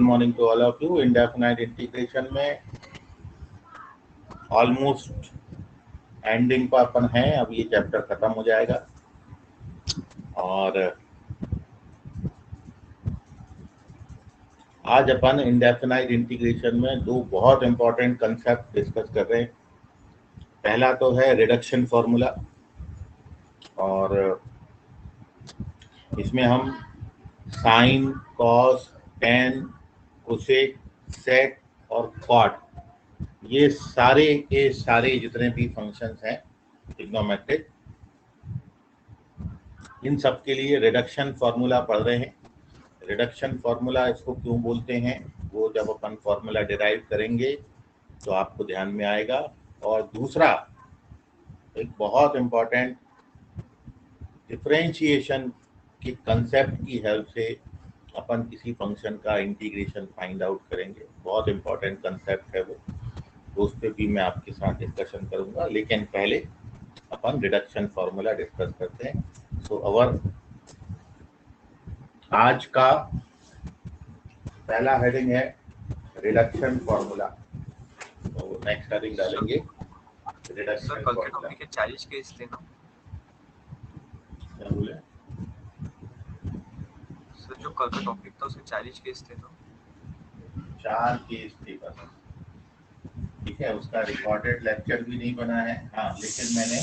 Morning to all of you. Indefinite integration में almost ending पर अपन है, अब ये चैप्टर खत्म हो जाएगा और आज अपन इंडेफिनाइट इंटीग्रेशन में दो बहुत इंपॉर्टेंट कंसेप्ट डिस्कस कर रहे हैं। पहला तो है रिडक्शन फॉर्मूला और इसमें हम साइन, कॉस, टेन, कोसेक, सेक और कॉट, ये सारे के सारे जितने भी फंक्शंस हैं ट्रिग्नोमेट्रिक, इन सब के लिए रिडक्शन फॉर्मूला पढ़ रहे हैं। रिडक्शन फॉर्मूला इसको क्यों बोलते हैं वो जब अपन फॉर्मूला डिराइव करेंगे तो आपको ध्यान में आएगा। और दूसरा एक बहुत इम्पॉर्टेंट डिफरेंशिएशन की कंसेप्ट की हेल्प से अपन किसी फंक्शन का इंटीग्रेशन फाइंड आउट करेंगे। बहुत इम्पॉर्टेंट कंसेप्ट है वो, उस पर भी मैं आपके साथ डिस्कशन करूंगा, लेकिन पहले अपन रिडक्शन फॉर्मूला डिस्कस करते हैं। सो अवर आज का पहला हेडिंग है रिडक्शन फॉर्मूला। तो नेक्स्ट हेडिंग डालेंगे रिडक्शन फॉर्मूला। 40 केस थे ना क्या बोले सर, जो कल का टॉपिक था उसके 40 केस थे ना? 4 केस थे बस, ठीक है। उसका रिकॉर्डेड लेक्चर भी नहीं बना है। हाँ, लेकिन मैंने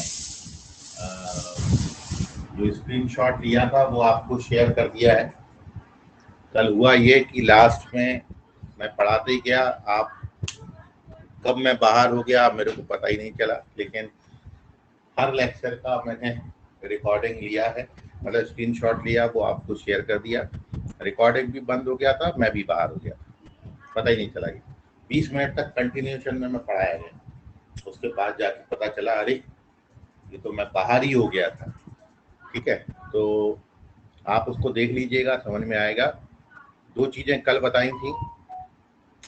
जो स्क्रीनशॉट लिया था वो आपको शेयर कर दिया है। कल हुआ ये कि लास्ट में मैं पढ़ाते ही गया, आप कब मैं बाहर हो गया मेरे को पता ही नहीं चला, लेकिन हर लेक्चर का मैंने रिकॉर्डिंग लिया है, मतलब स्क्रीनशॉट लिया, वो आपको शेयर कर दिया। रिकॉर्डिंग भी बंद हो गया था, मैं भी बाहर हो गया, पता ही नहीं चला। 20 मिनट तक कंटिन्यूएशन में मैं पढ़ाया गया, उसके बाद जाके पता चला अरे ये तो मैं बाहर ही हो गया था। ठीक है, तो आप उसको देख लीजिएगा, समझ में आएगा। दो चीजें कल बताई थी,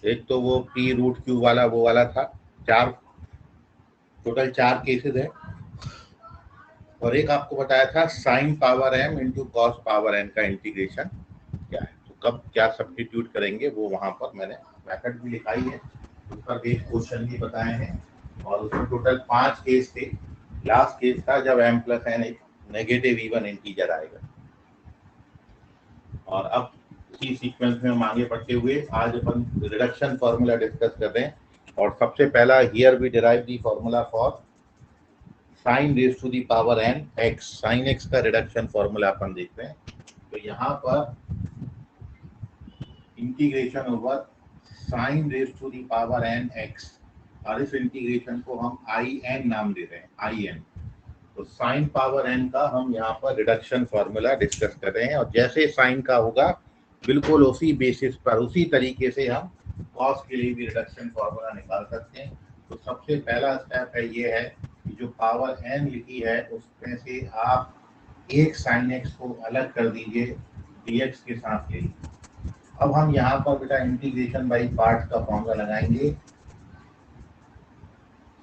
एक तो वो पी रूट क्यू वाला वो वाला था, टोटल 4 केसेस है, और एक आपको बताया था sine power m into cos power n का इंटीग्रेशन क्या है। तो कब क्या सब्स्टिट्यूट करेंगे वो वहां पर मैंने मेथड भी लिखाई है, उस पर बेस्ड क्वेश्चन भी बताए हैं, और उसमें टोटल 5 केस थे। लास्ट केस था जब m प्लस n एक नेगेटिव इवन इंटीजर आएगा। और अब इसी सीक्वेंस में हम आगे बढ़ते हुए आज अपन रिडक्शन फॉर्मूला डिस्कस कर रहे हैं। और सबसे पहला here we derive the formula for sine raise to the power n x। Sine x का रिडक्शन फॉर्मूला अपन देखते हैं। तो यहाँ पर integration over sine raise to the power n x, और इस इंटीग्रेशन को हम in नाम दे रहे हैं, in। तो साइन पावर n का हम यहाँ पर रिडक्शन फॉर्मूला डिस्कस कर रहे हैं, और जैसे साइन का होगा बिल्कुल उसी बेसिस पर उसी तरीके से हम कॉस के लिए भी रिडक्शन फॉर्मूला निकाल सकते हैं। तो सबसे पहला स्टेप है ये है कि जो पावर n लिखी है उसमें से आप एक साइन x को अलग कर दीजिए, dx के साथ ले लीजिए। अब हम यहाँ पर बेटा इंटीग्रेशन बाई पार्ट्स का फॉर्मूला लगाएंगे।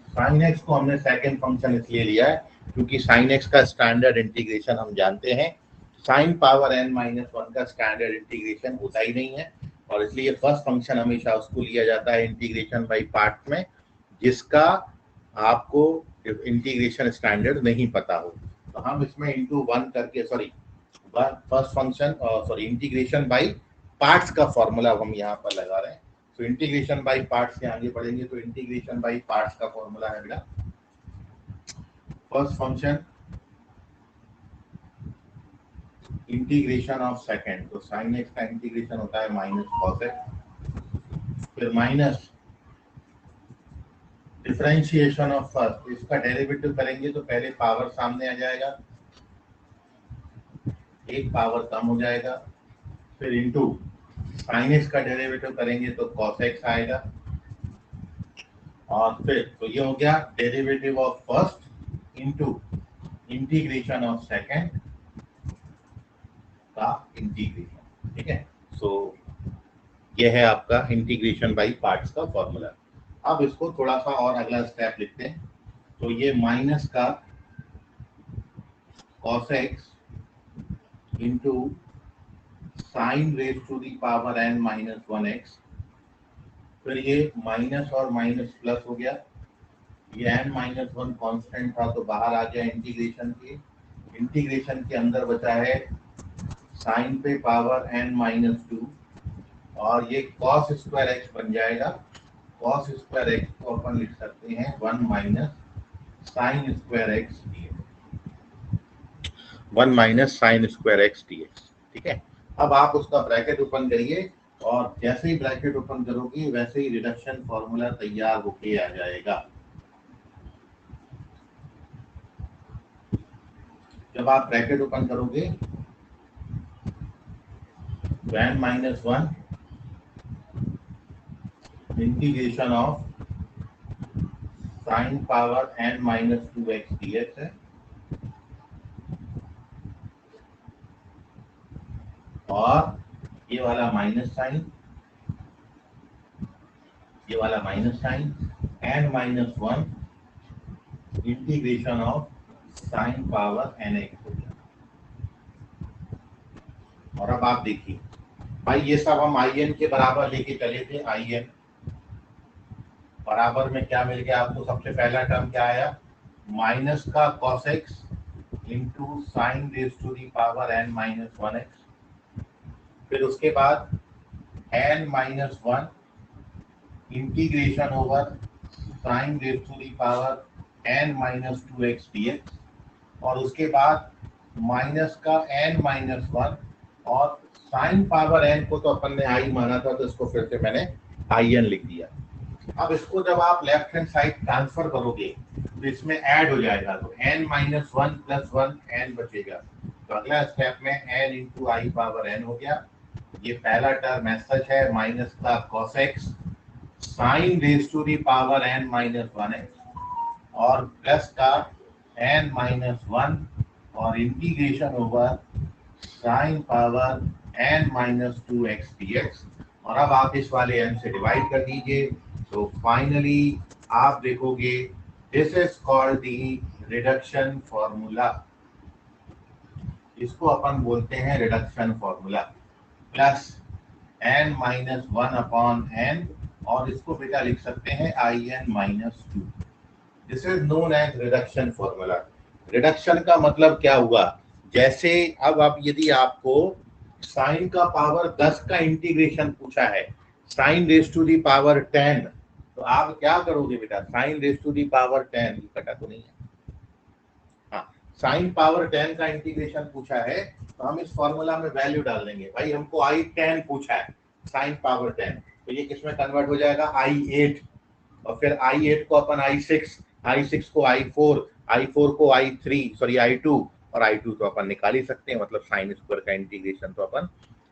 साइन x को हमने सेकंड फंक्शन इसलिए लिया है क्योंकि साइन x का स्टैंडर्ड इंटीग्रेशन हम जानते हैं, साइन पावर n माइनस 1 का स्टैंडर्ड इंटीग्रेशन होता ही नहीं है, और इसलिए फर्स्ट फंक्शन हमेशा उसको लिया जाता है इंटीग्रेशन बाई पार्ट में जिसका आपको इंटीग्रेशन स्टैंडर्ड नहीं पता हो। तो हम इसमें इंटू 1 करके first function integration by parts का फॉर्मूला हम यहाँ पर लगा रहे हैं। तो इंटीग्रेशन बाई पार्ट्स से आगे बढ़ेंगे। तो इंटीग्रेशन बाई पार्ट्स का फॉर्मूला है बेटा first function integration of second. तो साइन एक्स का इंटीग्रेशन होता है माइनस कॉस एक्स, फिर माइनस डिफरेंशिएशन ऑफ फर्स्ट, इसका डेरिवेटिव करेंगे तो पहले पावर सामने आ जाएगा, एक पावर कम हो जाएगा, फिर इंटू साइन एक्स का डेरिवेटिव करेंगे तो कॉस एक्स आएगा, और फिर तो ये हो गया derivative of first into integration of second का इंटीग्रेशन। ठीक है, सो ये है आपका इंटीग्रेशन बाई पार्ट्स का फॉर्मूला। अब इसको थोड़ा सा और अगला स्टेप लिखते हैं। तो ये माइनस का cos x into sine raise to the power n minus 1x, फिर ये माइनस और माइनस प्लस हो गया, ये n माइनस 1 कॉन्स्टेंट था तो बाहर आ गया इंटीग्रेशन के अंदर बचा है साइन पे पावर n माइनस 2, और ये कॉस स्क्वायर एक्स बन जाएगा। कॉस स्क्वायर एक्स को अपन लिख सकते हैं 1 minus sine square x dx, 1 minus sine square x dx. ठीक है, अब आप उसका ब्रैकेट ओपन करिए, और जैसे ही ब्रैकेट ओपन करोगे वैसे ही रिडक्शन फॉर्मूला तैयार होके आ जाएगा। जब आप ब्रैकेट ओपन करोगे तो n minus 1 integration of sine power n minus 2x dx है, और ये वाला माइनस साइन, ये वाला minus sine, n minus 1 integration of sine power nx हो गया। और अब आप देखिए भाई, ये सब हम in के बराबर लेके चले थे। in बराबर में क्या मिल गया आपको? सबसे पहला टर्म क्या आया? माइनस का cos x into sine raise to the power n minus 1x, फिर उसके बाद n minus 1 integration over sine raise to the power n minus 2x dx, और उसके बाद माइनस का n माइनस 1, और साइन पावर n को तो अपन ने i माना था तो इसको फिर से मैंने in लिख दिया। अब इसको जब आप लेफ्ट हैंड साइड ट्रांसफर करोगे तो इसमें ऐड हो जाएगा, तो n माइनस 1 प्लस 1 n बचेगा। तो अगला स्टेप में n इंटू आई पावर n हो गया। ये पहला टर्म सच है, माइनस का cos x sine raise to the power n minus 1x, और प्लस का n माइनस 1 और integration over sine power n minus 2x dx, और अब आप इस वाले n से डिवाइड कर दीजिए। तो फाइनली आप देखोगे this is called the reduction formula. इसको अपन बोलते हैं reduction formula, plus n minus 1 upon n, और इसको बेटा लिख सकते हैं in minus 2। This is known as reduction formula. Reduction का मतलब क्या हुआ? जैसे अब आप यदि आपको साइन का पावर 10 का इंटीग्रेशन पूछा है, sine raise to the power 10, तो आप क्या करोगे बेटा? Sine raise to the power 10, कटा तो नहीं है, हाँ, साइन पावर 10 का इंटीग्रेशन पूछा है तो हम इस फॉर्मूला में वैल्यू डाल देंगे। भाई हमको i10 पूछा है, साइन पावर 10, तो ये किसमें कन्वर्ट हो जाएगा? i8, और फिर i8 को अपन i6, i6 को i4, i4 को i2, और i2 तो अपन निकाल ही सकते हैं, मतलब साइन स्क्वायर का इंटीग्रेशन तो अपन।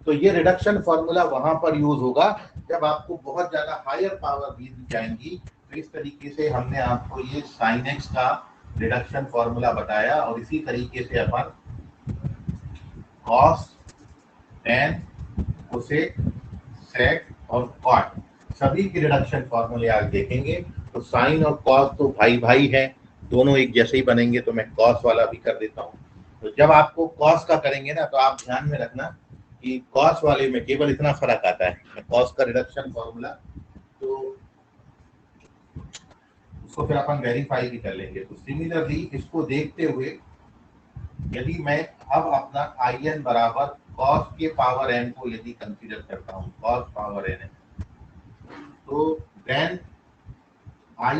तो ये रिडक्शन फॉर्मूला वहां पर यूज होगा जब आपको बहुत ज्यादा हायर पावर दी जाएंगी। तो इस तरीके से हमने आपको ये साइन एक्स का रिडक्शन फॉर्मूला बताया, और इसी तरीके से अपन कॉस, टेन, कोसेक, सेक और कॉट सभी के रिडक्शन फॉर्मूले आज देखेंगे। तो साइन और कॉस तो भाई भाई हैं, दोनों एक जैसे ही बनेंगे, तो मैं कॉस वाला भी कर देता हूँ। तो जब आपको कॉस का करेंगे ना, तो आप ध्यान में रखना कि कॉस वाले में केवल इतना फर्क आता है, कॉस का रिडक्शन फॉर्मूला, तो उसको फिर अपन वेरीफाई भी कर लेंगे। तो सिमिलरली इसको देखते हुए यदि मैं अब अपना in बराबर cos के पावर n को यदि कंसीडर करता हूँ, cos पावर n, तो देन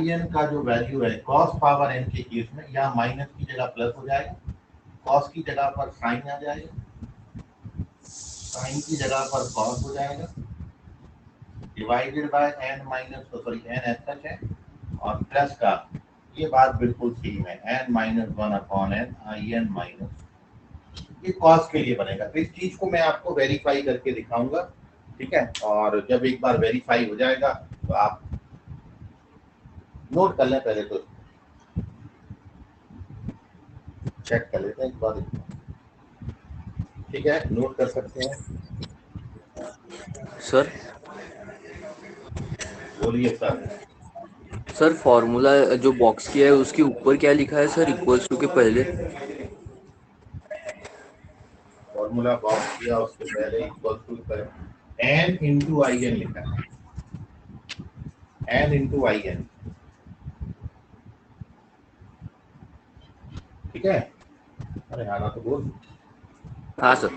in का जो वैल्यू है cos पावर n के केस में, यहाँ माइनस की जगह प्लस हो जाएगा, cos की जगह पर साइन आ जाएगा, साइन की जगह पर cos हो जाएगा, divided by n minus, sorry n ऐसा है, और प्लस का ये बात बिल्कुल सेम है, n minus 1 upon n in minus, ये कॉस के लिए बनेगा। तो इस चीज को मैं आपको वेरीफाई करके दिखाऊंगा, ठीक है। और जब एक बार वेरीफाई हो जाएगा तो आप नोट कर लें, पहले तो चेक कर लेते हैं एक बार, ठीक है, नोट कर सकते हैं। सर बोलिए सर। सर फॉर्मूला जो बॉक्स किया है उसके ऊपर क्या लिखा है सर, इक्वल्स टू के पहले? फॉर्मूला बॉक्स किया उसके पहले equal to n into I n लिखा है, n इंटू आई एन, ठीक है। अरे हाँ ना तो बोल। हाँ सर।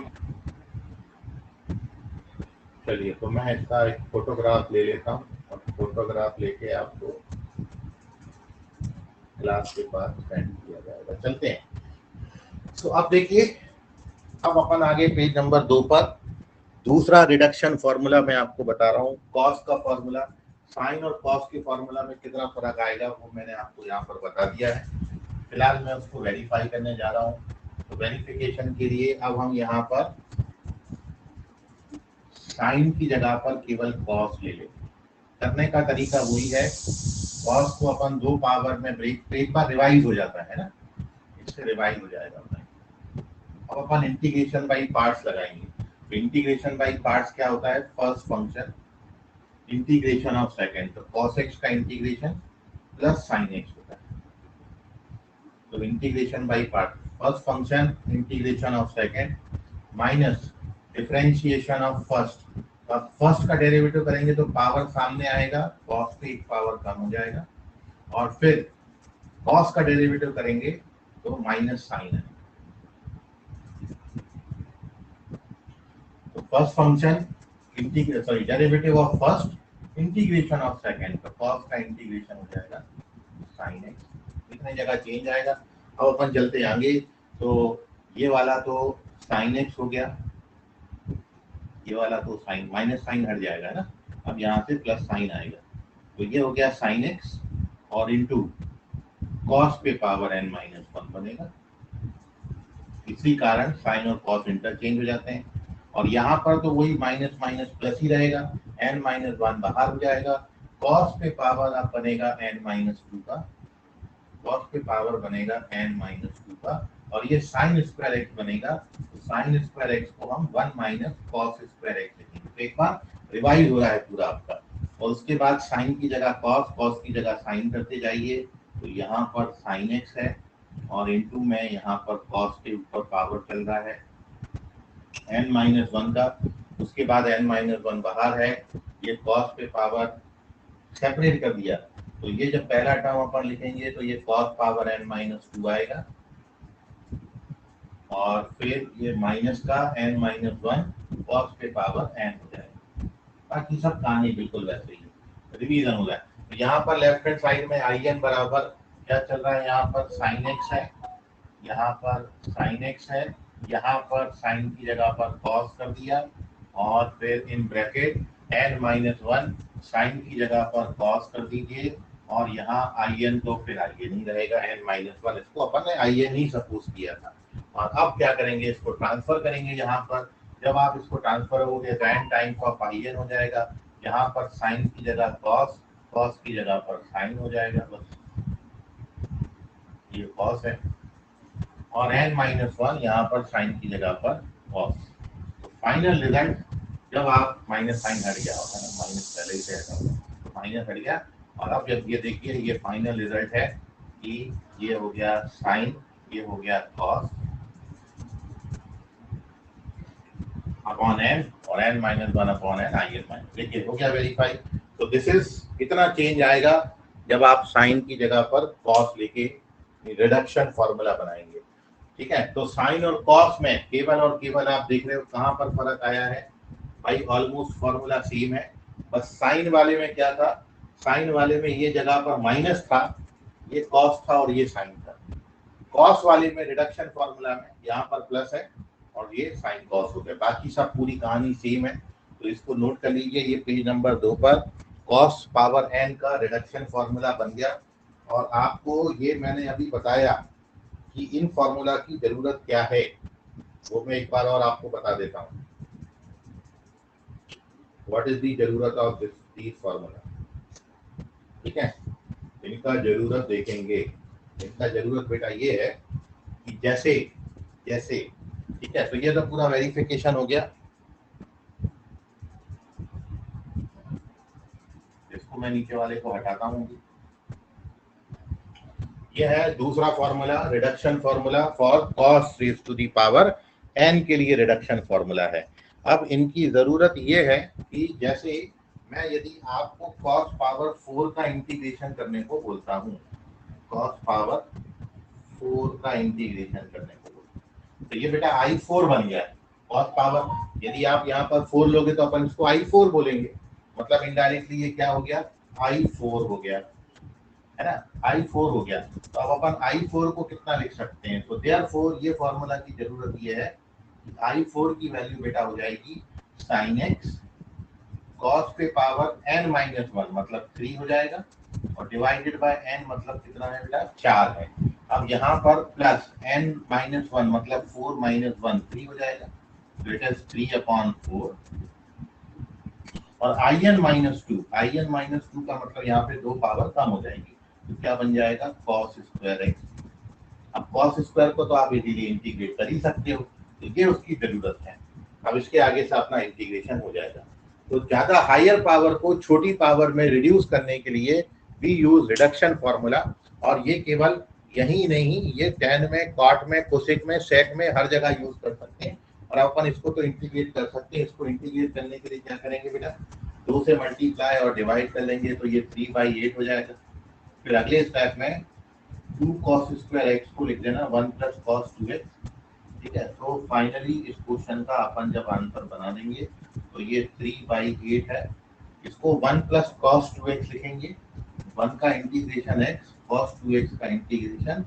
चलिए तो मैं इसका एक फोटोग्राफ ले लेता हूँ और फोटोग्राफ लेके आपको क्लास के पास सेंड किया जाएगा। चलते हैं। तो अब देखिए, अब अपन आगे पेज नंबर 2 पर दूसरा रिडक्शन फॉर्मूला मैं आपको बता रहा हूँ। कॉस का फॉर्मूला, साइन और कॉस के फॉर्मूला में कितना फर्क आएगा वो मैंने आपको यहाँ पर बता दिया है। फिलहाल मैं उसको वेरीफाई करने जा रहा हूँ। तो वेरिफिकेशन के लिए अब हम यहाँ पर साइन की जगह पर केवल कॉस ले लेंगे। करने का तरीका वही है, कॉस को अपन 2 पावर में ब्रेक, एक बार रिवाइज हो जाता है ना, इससे रिवाइज हो जाएगा। अब अपन इंटीग्रेशन बाई पार्ट्स लगाएंगे। तो इंटीग्रेशन बाई पार्ट्स क्या होता है, first function integration of second, तो cos x का इंटीग्रेशन प्लस sin x होता है। तो integration by part, first function integration of second minus differentiation of first. अब फर्स्ट का डेरिवेटिव करेंगे तो पावर सामने आएगा, cos पे एक पावर कम हो जाएगा, और फिर cos का डेरिवेटिव करेंगे तो माइनस साइन है। तो first function derivative of first integration of second, तो cos का इंटीग्रेशन हो जाएगा sin x। इतने जगह चेंज आएगा। अब अपन चलते आगे, तो ये वाला तो sin x हो गया, ये वाला तो साइन माइनस साइन हट जाएगा ना, अब यहाँ से प्लस साइन आएगा। तो ये हो गया sin x और इंटू cos पे पावर n माइनस 1 बनेगा। इसी कारण साइन और cos इंटरचेंज हो जाते हैं। और यहाँ पर तो वही माइनस माइनस प्लस ही रहेगा, n माइनस 1 बाहर हो जाएगा। cos पे पावर अब बनेगा n माइनस 2 का, cos पे पावर बनेगा n माइनस 2 का, और ये साइन स्क्वायर x बनेगा। तो साइन स्क्वायर x को हम 1 माइनस कॉस स्क्वायर x लिखेंगे। तो एक बार रिवाइज हो रहा है पूरा आपका, और उसके बाद साइन की जगह cos, cos की जगह साइन करते जाइए। तो यहाँ पर साइन x है और इंटू में यहाँ पर cos के ऊपर पावर चल रहा है n माइनस 1 का, उसके बाद n माइनस 1 बाहर है, ये cos पे पावर सेपरेट कर दिया। तो ये जब पहला टर्म अपन लिखेंगे तो ये cos पावर n माइनस 2 आएगा, और फिर ये माइनस का n माइनस 1 cos पे पावर n हो जाएगा। बाकी सब कहानी बिल्कुल वैसे ही है, रिवीजन हो रहा है। तो यहाँ पर लेफ्ट हैंड साइड में आई एन बराबर क्या चल रहा है, यहाँ पर साइन एक्स है, यहाँ पर साइन एक्स है, यहाँ पर साइन की जगह पर cos कर दिया, और फिर in bracket n minus 1 sine की जगह पर cos कर दीजिए, और यहाँ आई एन तो फिर आई एन ही रहेगा, n माइनस 1 इसको अपन ने आई एन ही सपोज किया था। और अब क्या करेंगे, इसको ट्रांसफर करेंगे। यहाँ पर जब आप इसको ट्रांसफर होगे tan times of I n हो जाएगा, यहाँ पर साइन की जगह cos, cos की जगह पर साइन हो जाएगा, बस ये cos है, और n माइनस 1 यहाँ पर साइन की जगह पर cos। तो फाइनल रिजल्ट जब आप माइनस साइन हट गया होगा ना, माइनस पहले ही से हटा होगा, तो माइनस हट गया, और अब जब ये देखिए ये फाइनल रिजल्ट है कि ये हो गया साइन, ये हो गया cos अपॉन n, और n minus 1 upon n I n minus. देखिए हो गया वेरीफाई। तो दिस इज, इतना चेंज आएगा जब आप साइन की जगह पर cos लेके रिडक्शन फॉर्मूला बनाएंगे, ठीक है। तो साइन और cos में केवल और केवल आप देख रहे हो कहाँ पर फर्क आया है भाई, ऑलमोस्ट फॉर्मूला सेम है, बस साइन वाले में क्या था, साइन वाले में ये जगह पर माइनस था, ये cos था और ये साइन था। cos वाले में रिडक्शन फॉर्मूला में यहाँ पर प्लस है और ये साइन cos हो गया। बाकी सब पूरी कहानी सेम है, तो इसको नोट कर लीजिए। ये पेज नंबर 2 पर cos पावर n का रिडक्शन फॉर्मूला बन गया। और आपको ये मैंने अभी बताया कि इन फॉर्मूला की जरूरत क्या है, वो मैं एक बार और आपको बता देता हूँ। व्हाट इज दी जरूरत ऑफ दिस फॉर्मूला, ठीक है। इनका जरूरत देखेंगे, इनका जरूरत बेटा ये है कि जैसे जैसे, ठीक है। तो ये तो पूरा वेरिफिकेशन हो गया, इसको मैं नीचे वाले को हटाता हूँ। ये है दूसरा formula, reduction formula for cos raise to the power n के लिए रिडक्शन फॉर्मूला है। अब इनकी जरूरत ये है कि जैसे मैं यदि आपको cos पावर 4 का इंटीग्रेशन करने को बोलता हूँ, cos पावर 4 का इंटीग्रेशन करने को बोलता हूँ, तो ये बेटा I4 बन गया है। cos पावर, यदि आप यहाँ पर 4 लोगे तो अपन इसको I4 बोलेंगे, मतलब इनडायरेक्टली ये क्या हो गया, I4 हो गया, है ना, I4 हो गया। तो अब अपन I4 को कितना लिख सकते हैं, तो देयरफॉर ये फॉर्मूला की जरूरत ये है कि I4 की वैल्यू बेटा हो जाएगी sin x cos पे पावर n माइनस 1 मतलब 3 हो जाएगा, और डिवाइडेड बाय n मतलब कितना है बेटा, 4 है। अब यहाँ पर प्लस n माइनस 1 मतलब 4 माइनस 1 3 हो जाएगा, तो इट इज 3/4, और in माइनस 2 का मतलब यहाँ पे 2 पावर कम हो जाएगी, तो क्या बन जाएगा, cos स्क्वायर x। अब cos स्क्वायर को तो आप इजीली इंटीग्रेट कर ही सकते हो, तो ये उसकी जरूरत है। अब इसके आगे से अपना इंटीग्रेशन हो जाएगा। तो ज्यादा हायर पावर को छोटी पावर में रिड्यूस करने के लिए वी यूज रिडक्शन फॉर्मूला, और ये केवल यही नहीं, ये tan में, cot में, cosec में, sec में हर जगह यूज कर सकते हैं। और अपन इसको तो इंटीग्रेट कर सकते हैं, इसको इंटीग्रेट करने के लिए क्या करेंगे बेटा, 2 से मल्टीप्लाई और डिवाइड कर लेंगे, तो ये 3/8 हो जाएगा। फिर अगले स्टेप में 2 cos स्क्वायर x को लिख देना 1 + cos 2x, ठीक है। तो फाइनली इस क्वेश्चन का अपन जब आंसर बना देंगे तो ये 3/8 है, इसको 1 + cos 2x लिखेंगे, 1 का इंटीग्रेशन x, cos 2x का इंटीग्रेशन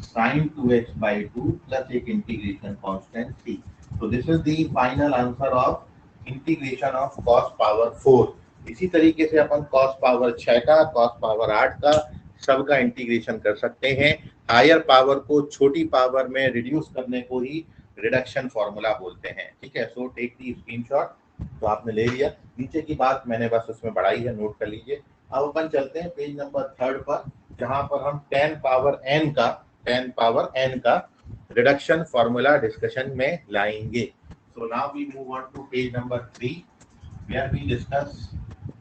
sin 2x/2 प्लस एक इंटीग्रेशन कांस्टेंट c। तो this is the final answer of integration of cos power 4। इसी तरीके से अपन cos पावर 6 का, cos पावर 8 का सबका इंटीग्रेशन कर सकते हैं। हायर पावर को छोटी पावर में रिड्यूस करने को ही रिडक्शन फॉर्मूला बोलते हैं, ठीक है। सो टेक दी स्क्रीनशॉट, तो आपने ले लिया, नीचे की बात मैंने बस उसमें बढ़ाई है, नोट कर लीजिए। अब अपन चलते हैं पेज नंबर 3 पर, जहां पर हम 10 पावर n का रिडक्शन फॉर्मूला डिस्कशन में लाएंगे। So now we move on to page number 3 where we discuss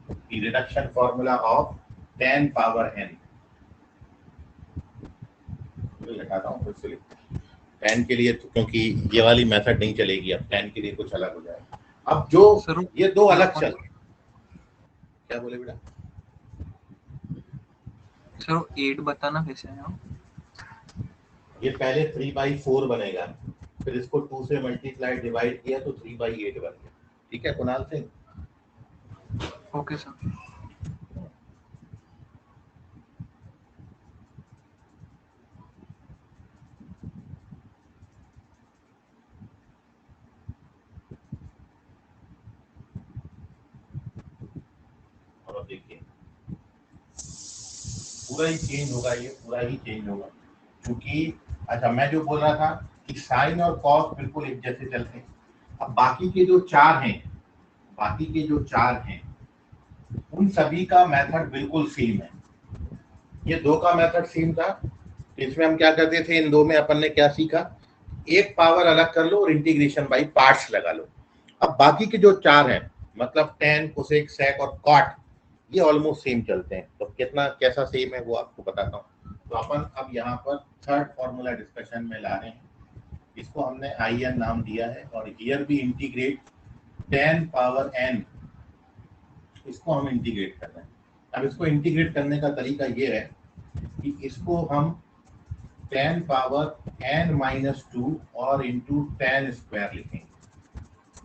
the reduction formula of 10 power n। हटाता हूँ, फिर से लिखते हैं 10 के लिए, तो क्योंकि ये वाली मेथड नहीं चलेगी, अब 10 के लिए कुछ अलग हो जाएगा। अब जो ये दो अलग चल, क्या बोले बेटा, सर 8 बताना कैसे है, ये पहले 3/4 बनेगा, फिर इसको 2 से मल्टीप्लाई डिवाइड किया तो 3/8 बन गया, ठीक है कुणाल सिंह। Okay sir. और अब देखिए पूरा ही चेंज होगा, ये पूरा ही चेंज होगा, क्योंकि अच्छा मैं जो बोल रहा था कि साइन और कॉस बिल्कुल एक जैसे चलते हैं। अब बाकी के जो चार हैं उन सभी का मेथड बिल्कुल सेम है। ये दो का मेथड सेम था, इसमें हम क्या करते थे, इन दो में अपन ने क्या सीखा, एक पावर अलग कर लो और इंटीग्रेशन बाई पार्ट्स लगा लो। अब बाकी के जो चार हैं, मतलब tan, cosec, sec और cot, ये ऑलमोस्ट सेम चलते हैं। तो कितना कैसा सेम है वो आपको बताता हूँ। तो अपन अब यहाँ पर थर्ड फॉर्मूला डिस्कशन में ला रहे हैं, इसको हमने in नाम दिया है, और हियर भी इंटीग्रेट 10 पावर n, इसको हम इंटीग्रेट कर रहे हैं। अब इसको इंटीग्रेट करने का तरीका ये है कि इसको हम 10 पावर n-2 और इंटू 10 स्क्वायर लिखेंगे,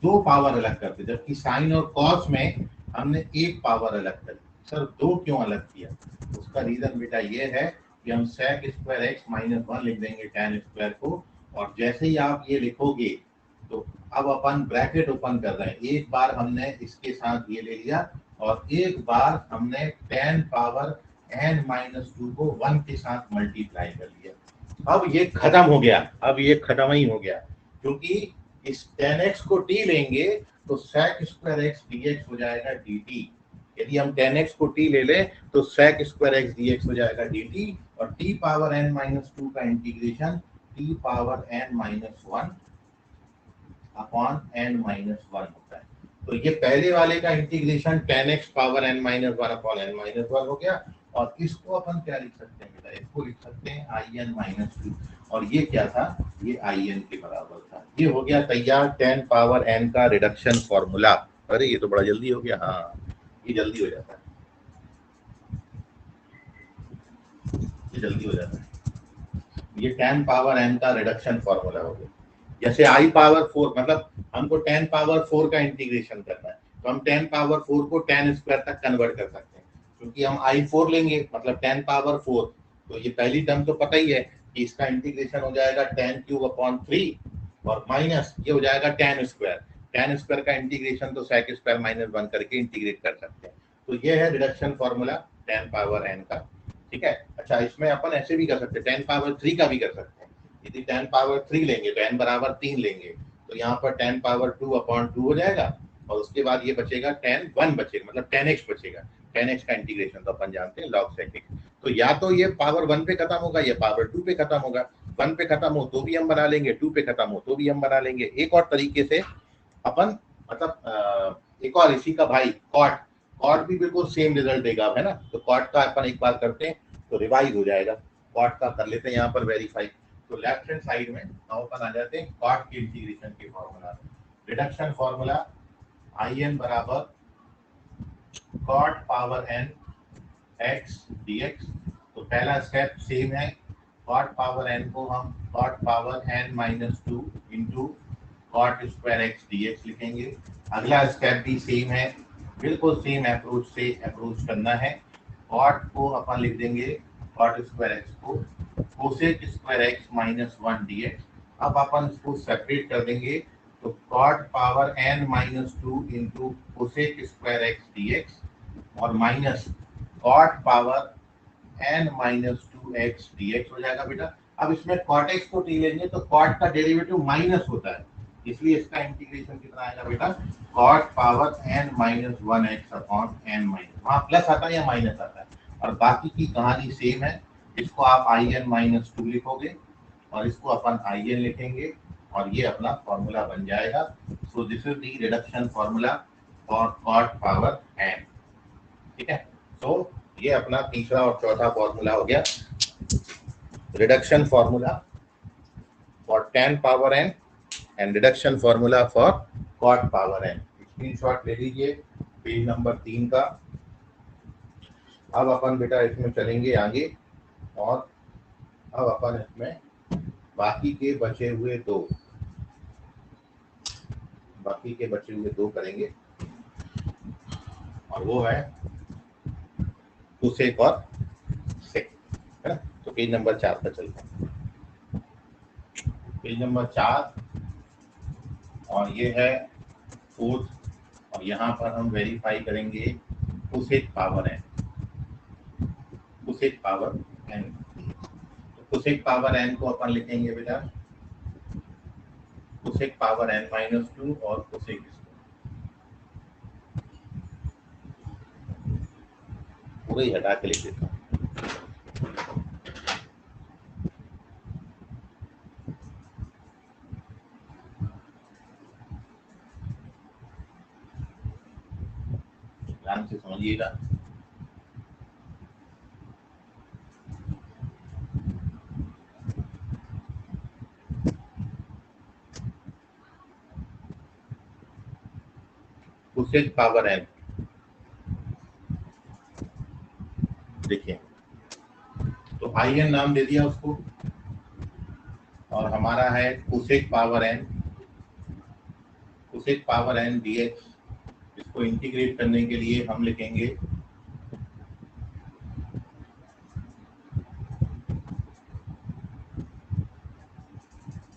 दो पावर अलग करते, जबकि साइन और कॉस में हमने एक पावर अलग कर दी। सर दो क्यों अलग किया, उसका रीजन बेटा ये है कि हम sec स्क्वायर x माइनस 1 लिख देंगे tan स्क्वायर को, और जैसे ही आप ये लिखोगे तो अब अपन ब्रैकेट ओपन कर रहे हैं, एक बार हमने इसके साथ ये ले लिया और एक बार हमने 10 पावर n-2 को 1 के साथ मल्टीप्लाई कर लिया। अब ये खत्म हो गया, अब ये खत्म ही हो गया, क्योंकि इस 10x को t लेंगे तो sec स्क्वायर x dx हो जाएगा dt। यदि हम 10x को t ले लें तो sec स्क्वायर x dx हो जाएगा dt, और t पावर n-2 का integration t power n-1 upon n-1 होता है। तो ये पहले वाले का integration 10x power n-1 upon n-1 हो गया, और इसको अपन क्या लिख सकते हैं बेटा, इसको लिख सकते हैं in माइनस 2, और ये क्या था, ये in के बराबर था। ये हो गया तैयार 10 पावर n का रिडक्शन फॉर्मूला। अरे ये तो बड़ा जल्दी हो गया, हाँ ये जल्दी हो जाता है, ये जल्दी हो जाता है। ये 10 पावर n का रिडक्शन फॉर्मूला हो गया। जैसे i पावर 4, मतलब हमको 10 पावर 4 का इंटीग्रेशन करना है, तो हम 10 पावर 4 को 10 स्क्वायर तक कन्वर्ट कर सकते हैं, क्योंकि हम i4 लेंगे मतलब 10 पावर 4, तो ये पहली टर्म तो पता ही है कि इसका इंटीग्रेशन हो जाएगा 10 क्यूब अपॉन 3 और माइनस ये हो जाएगा 10 स्क्वायर। 10 स्क्वायर का इंटीग्रेशन तो sec स्क्वायर माइनस 1 करके इंटीग्रेट कर सकते हैं। तो ये है रिडक्शन फॉर्मूला 10 पावर n का, ठीक है। अच्छा इसमें अपन ऐसे भी कर सकते हैं, 10 पावर 3 का भी कर सकते हैं। यदि 10 पावर 3 लेंगे तो n बराबर 3 लेंगे, तो यहाँ पर 10 पावर 2 अपॉन 2 हो जाएगा, और उसके बाद ये बचेगा 10 1 बचेगा, मतलब 10x बचेगा। 10x का इंटीग्रेशन तो अपन जानते हैं log sec x। तो या तो ये पावर 1 पे खत्म होगा या पावर 2 पे खत्म होगा। 1 पे खत्म हो तो भी हम बना लेंगे, 2 पे खत्म हो तो भी हम बना लेंगे। एक और तरीके से अपन मतलब एक और इसी का भाई कॉट, कॉट भी बिल्कुल सेम रिजल्ट देगा, है ना। तो कॉट का अपन एक बार करते हैं तो रिवाइज हो जाएगा। कॉट का कर लेते हैं यहाँ पर वेरीफाई। तो लेफ्ट हैंड साइड में हम अपन आ जाते हैं कॉट के इंटीग्रेशन के फॉर्मूला में। रिडक्शन फॉर्मूला in बराबर cot power n x dx। तो पहला स्टेप सेम है, कॉट पावर n को हम cot power n minus 2 into cot square x dx लिखेंगे। अगला स्टेप भी सेम है, बिल्कुल सेम अप्रोच से अप्रोच करना है। कॉट को अपन लिख देंगे कॉट स्क्वायर एक्स को cosec square x minus 1 dx। अब अपन इसको सेपरेट कर देंगे, तो cot power n minus 2 into cosec square x dx और minus cot power n minus 2x dx हो जाएगा बेटा। अब इसमें cot x को टी लेंगे तो cot का डेरिवेटिव माइनस होता है, इसलिए इसका इंटीग्रेशन कितना आएगा बेटा, cot power n minus 1x upon n minus, वहाँ प्लस आता है या माइनस आता है। और बाकी की कहानी सेम है, इसको आप in माइनस 2 लिखोगे और इसको अपन in लिखेंगे और ये अपना फॉर्मूला बन जाएगा। So this is the reduction formula for cot power n, ठीक है। तो ये अपना तीसरा और चौथा फॉर्मूला हो गया, reduction formula for 10 power n and reduction formula for cot power n। Screenshot ले लीजिए पेज नंबर 3 का। अब अपन बेटा इसमें चलेंगे आगे और अब अपन इसमें बाकी के बचे हुए दो करेंगे, और वो है कोसेक और सेक, है ना। तो पेज नंबर 4 पर चलते हैं। पेज नंबर 4 और ये है फोर्थ, और यहाँ पर हम वेरीफाई करेंगे cosec power n, cosec power n। तो कोसेक पावर n को अपन लिखेंगे बेटा कोसेक पावर n माइनस 2 और कोसेक पूरे ही हटा के लिख देता हूँ। ध्यान से समझिएगा। कोसेक पावर n देखिए, तो in नाम दे दिया उसको, और हमारा है कोसेक पावर n dx। इसको इंटीग्रेट करने के लिए हम लिखेंगे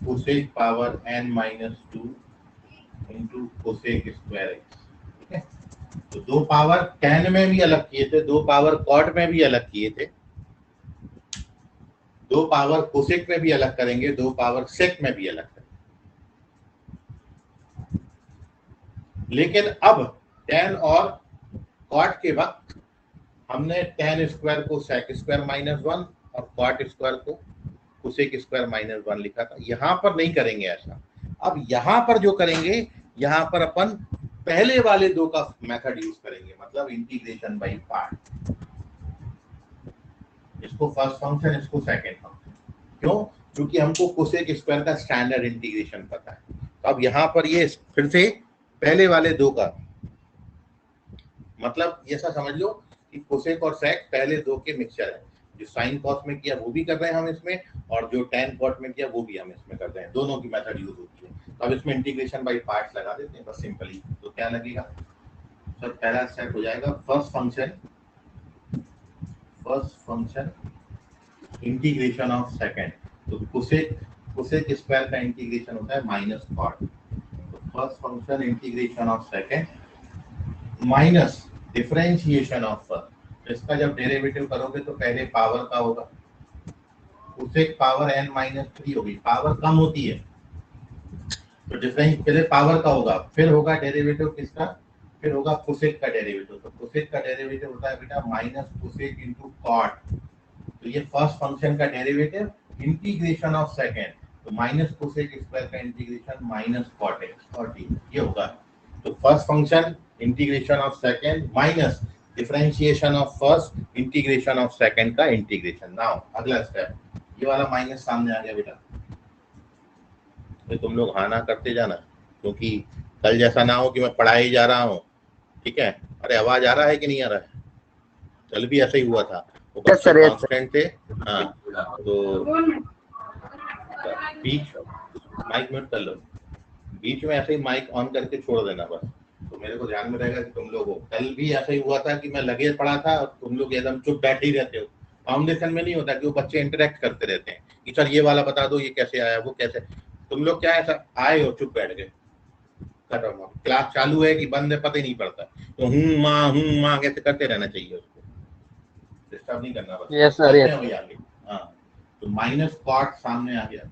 cosec power n minus 2 into cosec square x, ठीक है। तो दो पावर tan में भी अलग किए थे, दो पावर cot में भी अलग किए थे, दो पावर कोसेक में भी अलग करेंगे, दो पावर सेक में भी अलग करेंगे। लेकिन अब tan और cot के वक्त हमने tan स्क्वायर को sec स्क्वायर माइनस 1 और cot स्क्वायर को कोसेक स्क्वायर माइनस 1 लिखा था। यहाँ पर नहीं करेंगे ऐसा। अब यहाँ पर जो करेंगे, यहाँ पर अपन पहले वाले दो का मेथड यूज करेंगे, मतलब इंटीग्रेशन बाय पार्ट। इसको फर्स्ट फंक्शन, इसको सेकंड फंक्शन। क्यों? क्योंकि हमको कोसेक स्क्वायर का स्टैंडर्ड इंटीग्रेशन पता है। तो अब यहाँ पर ये फिर से पहले वाले दो का मतलब ऐसा समझ लो कि कोसेक और सेक पहले दो के मिक्सचर है। जो साइन कॉस में किया वो भी कर रहे हैं हम इसमें, और जो टेन कॉट में किया वो भी हम इसमें कर रहे हैं। दोनों की मेथड यूज होती है। तो अब इसमें इंटीग्रेशन बाय पार्ट्स लगा देते हैं बस सिंपली। तो क्या लगेगा सर? पहला स्टेप हो जाएगा first function integration of second. तो कोसेक स्क्वायर का इंटीग्रेशन होता है माइनस कॉट। तो first function integration of second minus differentiation of first. इसका जब डेरिवेटिव करोगे तो पहले पावर का होगा, कोसेक पावर n माइनस 3 होगी, पावर कम होती है तो डिफरेंस पहले पावर का होगा, फिर होगा डेरिवेटिव किसका? फिर होगा कोसेक का डेरिवेटिव। तो कोसेक का डेरिवेटिव होता है बेटा माइनस कोसेक इनटू कॉट। तो ये फर्स्ट फंक्शन का डेरिवेटिव इंटीग्रेशन ऑफ सेकंड, तो माइनस कोसेक स्क्वायर का इंटीग्रेशन माइनस कॉट एक्स और डी, ये होगा। तो first function integration of second minus differentiation of first integration of second का इंटीग्रेशन। नाउ अगला स्टेप, ये वाला माइनस सामने आ गया बेटा, तो तुम लोग हाँ ना करते जाना, क्योंकि कल जैसा ना हो कि मैं पढ़ाई जा रहा हूँ, ठीक है? अरे आवाज आ रहा है कि नहीं आ रहा है? कल भी ऐसा ही हुआ था, वो बच्चे कॉन्स्टेंट थे। हाँ, तो बीच माइक म्यूट कर लो, बीच में ऐसे ही माइक ऑन करके छोड़ देना बस, तो मेरे को ध्यान में रहेगा कि तुम लोग हो। कल भी ऐसा ही हुआ था कि मैं लगे पड़ा था और तुम लोग एकदम चुप बैठे ही रहते हो। फाउंडेशन में नहीं होता कि वो बच्चे इंटरेक्ट करते रहते हैं कि सर ये वाला बता दो, ये कैसे आया, वो कैसे। तुम लोग क्या ऐसा आए हो, चुप बैठ गए, खत्म। क्लास चालू है कि बंद है पता ही नहीं पड़ता, तो हूँ माँ कैसे करते रहना चाहिए, उसको डिस्टर्ब नहीं करना बस। Yes sir, yes. वही आगे, हाँ। तो माइनस कॉट सामने आ गया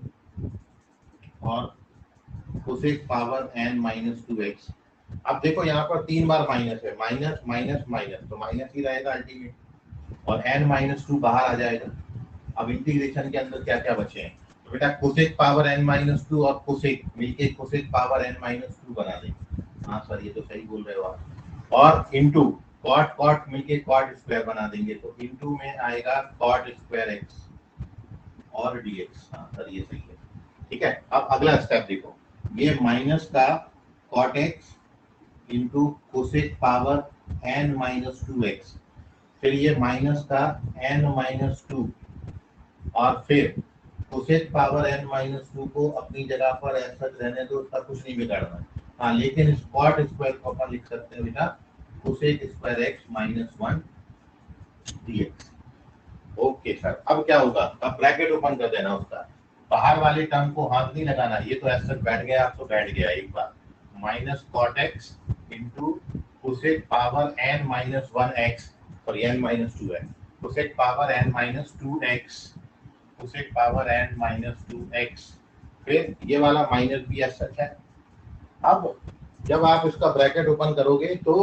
और cosec power n minus 2x। अब देखो यहाँ पर 3 बार माइनस है, माइनस माइनस माइनस, तो माइनस ही रहेगा अल्टीमेट, और n माइनस 2 बाहर आ जाएगा। अब इंटीग्रेशन के अंदर क्या क्या बचे हैं? तो बेटा कोसेक पावर n माइनस 2 और कोसेक मिलके कोसेक पावर n माइनस 2 बना देंगे। हाँ सर ये तो सही बोल रहे हो आप। और इनटू कॉट कॉट मिलके कॉट स्क्वायर बना देंगे, तो इनटू में आएगा कॉट स्क्वायर x और dx। हाँ सर ये सही है, ठीक है। अब अगला स्टेप देखो, ये माइनस का cot x into cosec power n minus 2x, फिर ये माइनस का n माइनस 2, और फिर कोसेक पावर n माइनस 2 को अपनी जगह पर ऐसा रहने दो, उसका कुछ नहीं बिगाड़ना। हाँ लेकिन इस कॉट स्क्वायर को अपन लिख सकते हैं बेटा cosec square x minus 1 dx। Okay sir, अब क्या होगा? अब ब्रैकेट ओपन कर देना, उसका बाहर वाले टर्म को हाथ नहीं लगाना, ये तो ऐसा बैठ गया, आप तो बैठ गया एक बार। Minus cot x into cosec power n minus 1x, sorry n minus 2x, cosec power n minus 2x, cosec power n minus 2x, फिर ये वाला माइनस भी ऐसा है। अब जब आप इसका ब्रैकेट ओपन करोगे तो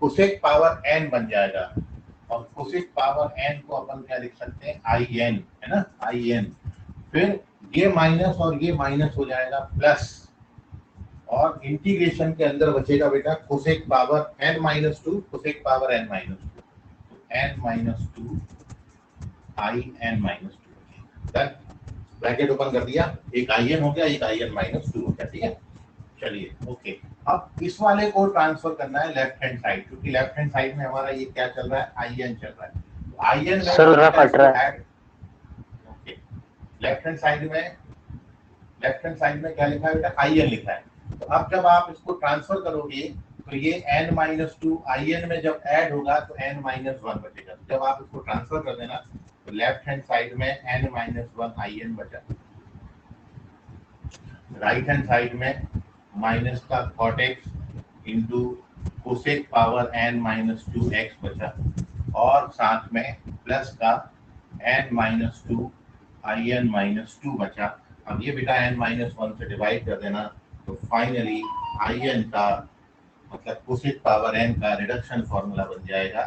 कोसेक पावर n बन जाएगा, और कोसेक पावर n को अपन क्या लिख सकते हैं? in, है ना, in। फिर ये माइनस और ये माइनस हो जाएगा प्लस, और इंटीग्रेशन के अंदर बचेगा बेटा cosec power n minus 2, cosec power n minus 2, तो n minus 2 in minus 2। Bracket open कर दिया, एक in हो गया, एक in माइनस 2 हो गया, ठीक है। चलिए ओके, अब इस वाले को ट्रांसफर करना है लेफ्ट हैंड साइड, क्योंकि लेफ्ट हैंड साइड में हमारा ये क्या चल रहा है? in चल रहा है। तो in में सर कट रहा है। ओके, लेफ्ट हैंड साइड में क्या लिखा है बेटा? in लिखा है। तो अब जब आप इसको ट्रांसफर करोगे तो ये n माइनस 2 in में जब ऐड होगा तो n माइनस 1 बचेगा। जब आप इसको ट्रांसफर कर देना तो लेफ्ट हैंड साइड में n माइनस 1 in बचा, राइट हैंड साइड में माइनस का cot x into cosec power n minus 2x बचा, और साथ में प्लस का n माइनस 2 in माइनस 2 बचा। अब ये बेटा n माइनस 1 से डिवाइड कर देना, तो फाइनली in का मतलब कोसेक पावर n का रिडक्शन फॉर्मूला बन जाएगा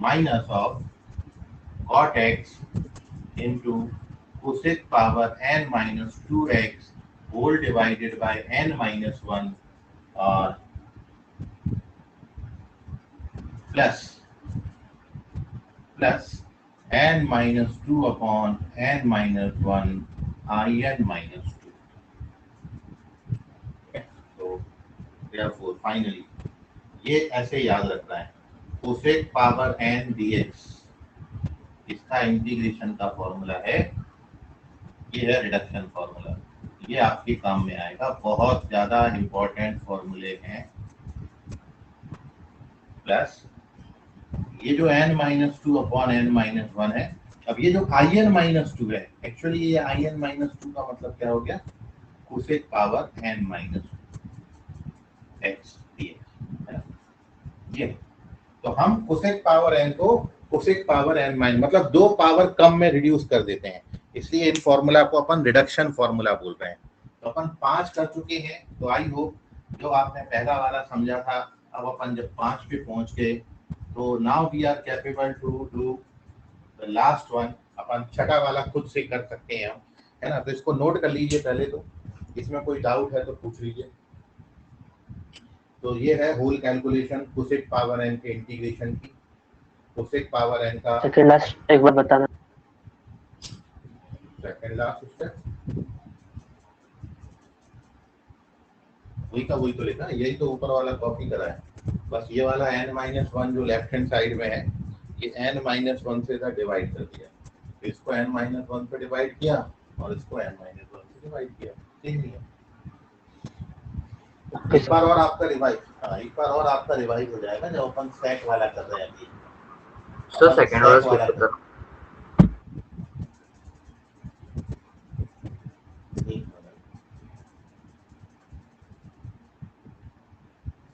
minus of cot x into cosec power n minus 2x whole divided by n minus 1 और plus n minus 2 upon n minus 1 in minus 2. तो therefore finally ये ऐसे याद रखना है, कोसेक पावर n dx इसका इंटीग्रेशन का फॉर्मूला है, ये है रिडक्शन फॉर्मूला, ये आपके काम में आएगा, बहुत ज्यादा इंपॉर्टेंट फॉर्मूले हैं। प्लस ये जो n minus 2 upon n minus 1 है, अब ये जो in माइनस 2 है, एक्चुअली ये in माइनस 2 का मतलब क्या हो गया, cosec power n minus x dx है ना, ये तो हम कोसेक पावर n को कोसेक पावर n माइनस मतलब 2 पावर कम में रिड्यूस कर देते हैं, इसलिए इन फॉर्मूला को अपन रिडक्शन फॉर्मूला बोल रहे हैं। तो अपन 5 कर चुके हैं, तो आई होप जो आपने पहला वाला समझा था, अब अपन जब 5 पे पहुंच गए तो now we are capable to do the last one. अपन छठा वाला खुद से कर सकते हैं हम, है ना, तो इसको नोट कर लीजिए पहले, तो इसमें कोई डाउट है तो पूछ लीजिए। तो ये है whole calculation cosec power n के इंटीग्रेशन की। कोसेक पावर n का सेकंड लास्ट एक बार बताना। सेकंड लास्ट स्टेप वही तो लिखा, यही तो ऊपर वाला कॉपी करा है, बस ये वाला n-1 जो लेफ्ट हैंड साइड में है, ये n-1 से डिवाइड कर दिया, तो इसको n-1 पे डिवाइड किया और इसको n-1 से डिवाइड किया, ठीक नहीं है। एक बार और आपका रिवाइज, हाँ एक बार और आपका रिवाइज हो जाएगा जब अपन सेक वाला कर रहे हैं अभी। सर सेकंड वाला स्टेप बता।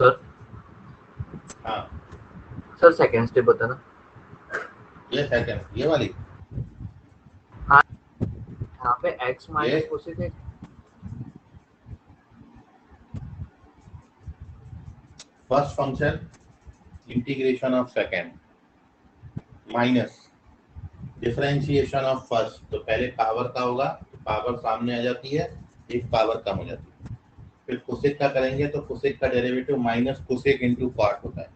सर हाँ सर सेकंड स्टेप बताना। ये सेकंड, ये वाली हाँ यहाँ पे x माइनस कोसेक है। First function integration of second minus differentiation of first, तो पहले पावर का होगा, तो पावर सामने आ जाती है, एक पावर कम हो जाती है, फिर कोसेक का करेंगे तो कोसेक का derivative minus cosec into cot होता है,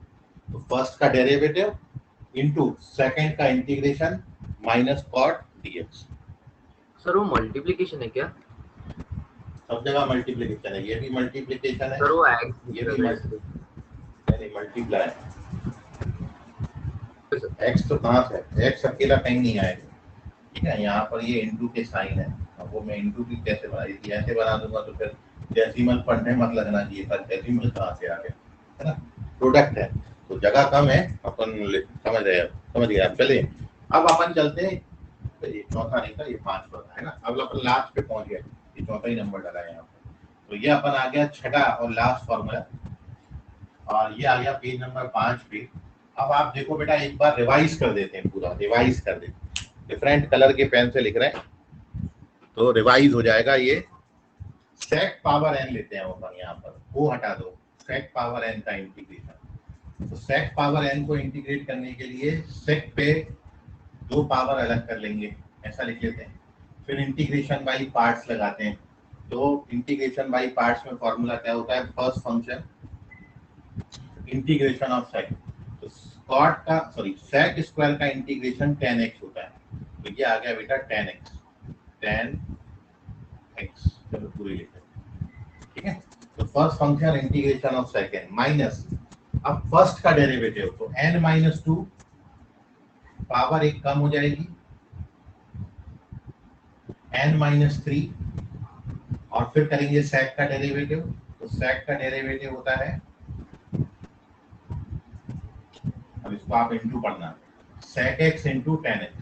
तो फर्स्ट का डेरिवेटिव इनटू सेकंड का integration minus cot dx. Sir वो मल्टीप्लिकेशन है क्या? सब जगह मल्टीप्लिकेशन है, ये भी मल्टीप्लिकेशन है, सर वो x ये भी मल्टीप्लाई, एक्स तो कहाँ से, एक्स अकेला कहीं नहीं आएगा, ठीक है, यहाँ पर ये इनटू के साइन है, अब वो मैं इनटू की कैसे बनाई थी, ऐसे बना दूंगा तो फिर डेसिमल पढ़ने मत लगना चाहिए था, डेसिमल कहाँ से आ गया, है ना, प्रोडक्ट है तो जगह कम है, अपन समझ गए आप। चलिए अब अपन चलते हैं, तो ये चौथा नहीं था, ये 5वां था, है ना, अब अपन लास्ट पे पहुंच गए, ये चौथा ही नंबर डाला है यहाँ पर, तो ये अपन आ गया छठा और लास्ट फॉर्मूला, और ये आ गया पेज नंबर 5 पे। अब आप देखो बेटा, एक बार रिवाइज कर देते हैं, पूरा रिवाइज कर देते हैं, डिफरेंट कलर के पेन से लिख रहे हैं तो रिवाइज हो जाएगा। ये सेक पावर n लेते हैं अपन, यहाँ पर वो हटा दो, सेक पावर n का इंटीग्रेशन, तो सेक पावर n को इंटीग्रेट करने के लिए सेक पे 2 पावर अलग कर लेंगे, ऐसा लिख लेते हैं, फिर इंटीग्रेशन बाई पार्ट्स लगाते हैं, तो इंटीग्रेशन बाई पार्ट्स में फॉर्मूला क्या होता है, first function integration of sec, तो कॉट का सेक स्क्वायर का इंटीग्रेशन 10x होता है, तो ये आ गया बेटा 10x, चलो पूरी लिखते हैं, ठीक है, तो first function integration of second minus, अब फर्स्ट का डेरिवेटिव, तो n-2 पावर एक कम हो जाएगी, n-3 और फिर करेंगे सेक का डेरिवेटिव, तो सेक का डेरिवेटिव होता है, अब इसको आप इंटू पढ़ना, sec x इंटू 10x,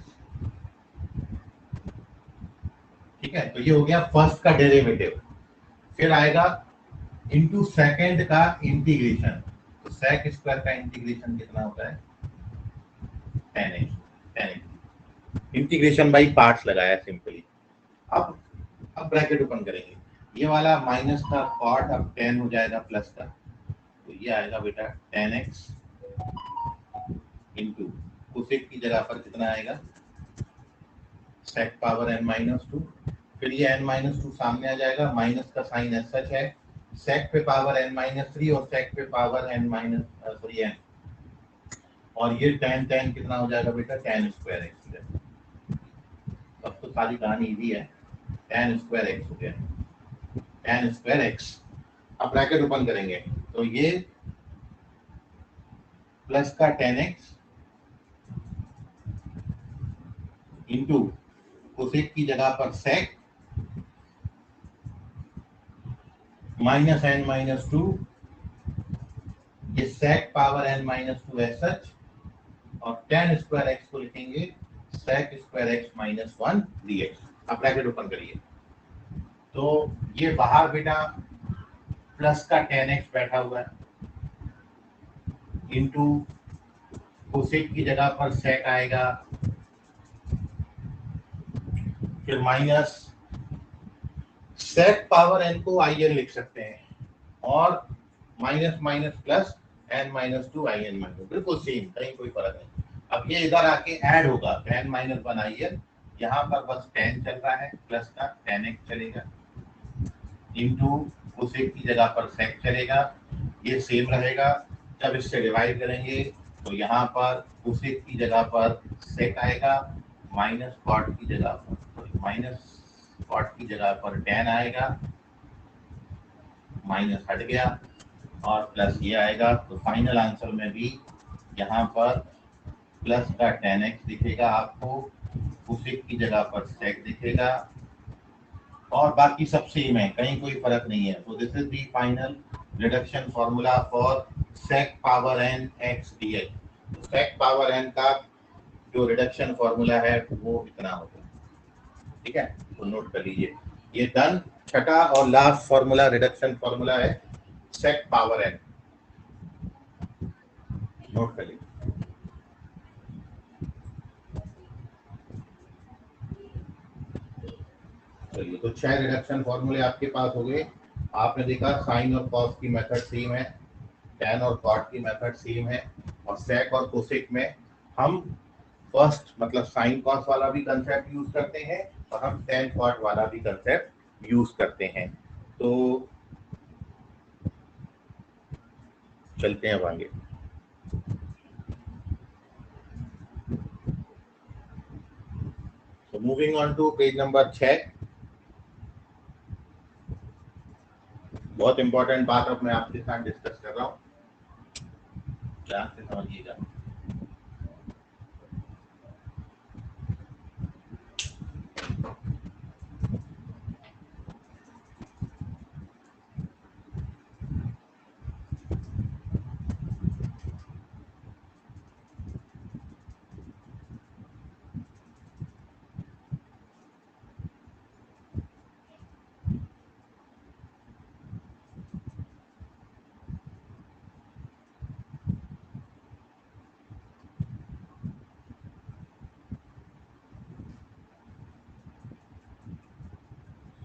ठीक है, तो ये हो गया फर्स्ट का डेरिवेटिव, फिर आएगा इंटू सेकंड का इंटीग्रेशन, तो सेक स्क्वायर का इंटीग्रेशन कितना होता है 10x, इंटीग्रेशन बाई पार्ट्स लगाया सिंपली। अब ब्रैकेट ओपन करेंगे, ये वाला माइनस का कॉट अब 10 हो जाएगा प्लस का, तो ये आएगा बेटा 10x इंटू कोसेक की जगह पर कितना आएगा सेक पावर n-2, फिर ये n-2 सामने आ जाएगा, माइनस का साइन एज सच है, सेक पे पावर n-3 और सेक पे पावर n, और ये tan कितना हो जाएगा बेटा tan स्क्वायर x, सारी कहानी इजी है। tan स्क्वायर एक्स हो गया, tan स्क्वायर एक्स। अब ब्रैकेट ओपन करेंगे तो ये प्लस का tan एक्स इंटू कोसेक की जगह पर sec minus n minus two, ये sec power n minus two as such, और tan स्क्वायर एक्स को लिखेंगे sec square x minus one d x. अब ब्रैकेट ओपन करिए तो ये बाहर बेटा प्लस का tan एक्स बैठा हुआ है इंटू कोसेक की जगह पर सेक आएगा, फिर माइनस सेक पावर n को आई एन लिख सकते हैं, और minus minus plus n minus two i n minus, बिल्कुल सेम, कहीं कोई फर्क नहीं। अब ये इधर आके ऐड होगा n minus one i n, यहाँ पर बस tan चल रहा है, प्लस का tan x चलेगा इंटू कोसेक की जगह पर सेक चलेगा, ये सेम रहेगा। जब इससे डिवाइड करेंगे तो यहाँ पर कोसेक की जगह पर सेक आएगा, माइनस कॉट की जगह पर माइनस कॉट की जगह पर tan आएगा, माइनस हट गया और प्लस ये आएगा। तो फाइनल आंसर में भी यहाँ पर प्लस का tan x दिखेगा आपको, कोसेक की जगह पर सेक दिखेगा, और बाकी सब सेम है, कहीं कोई फर्क नहीं है। तो this is the final reduction formula for sake power n x dx। तो सेक पावर n का जो रिडक्शन फॉर्मूला है वो इतना होगा, ठीक है, तो नोट कर लीजिए। ये डन। छठा और लास्ट फॉर्मूला रिडक्शन फॉर्मूला है सेक पावर n, नोट कर लीजिए। चलिए, तो 6 रिडक्शन फॉर्मूले आपके पास हो गए। आपने देखा साइन और कॉस की मेथड सेम है, टैन और कॉट की मेथड सेम है, और सेक और कोसेक में हम फर्स्ट मतलब साइन कॉस वाला भी कंसेप्ट यूज करते हैं और हम टैन कॉट वाला भी कंसेप्ट यूज करते हैं। तो चलते हैं अब आगे। So moving on to page number 6। बहुत इंपॉर्टेंट बात अब मैं आपके साथ डिस्कस कर रहा हूँ, ध्यान से समझिएगा।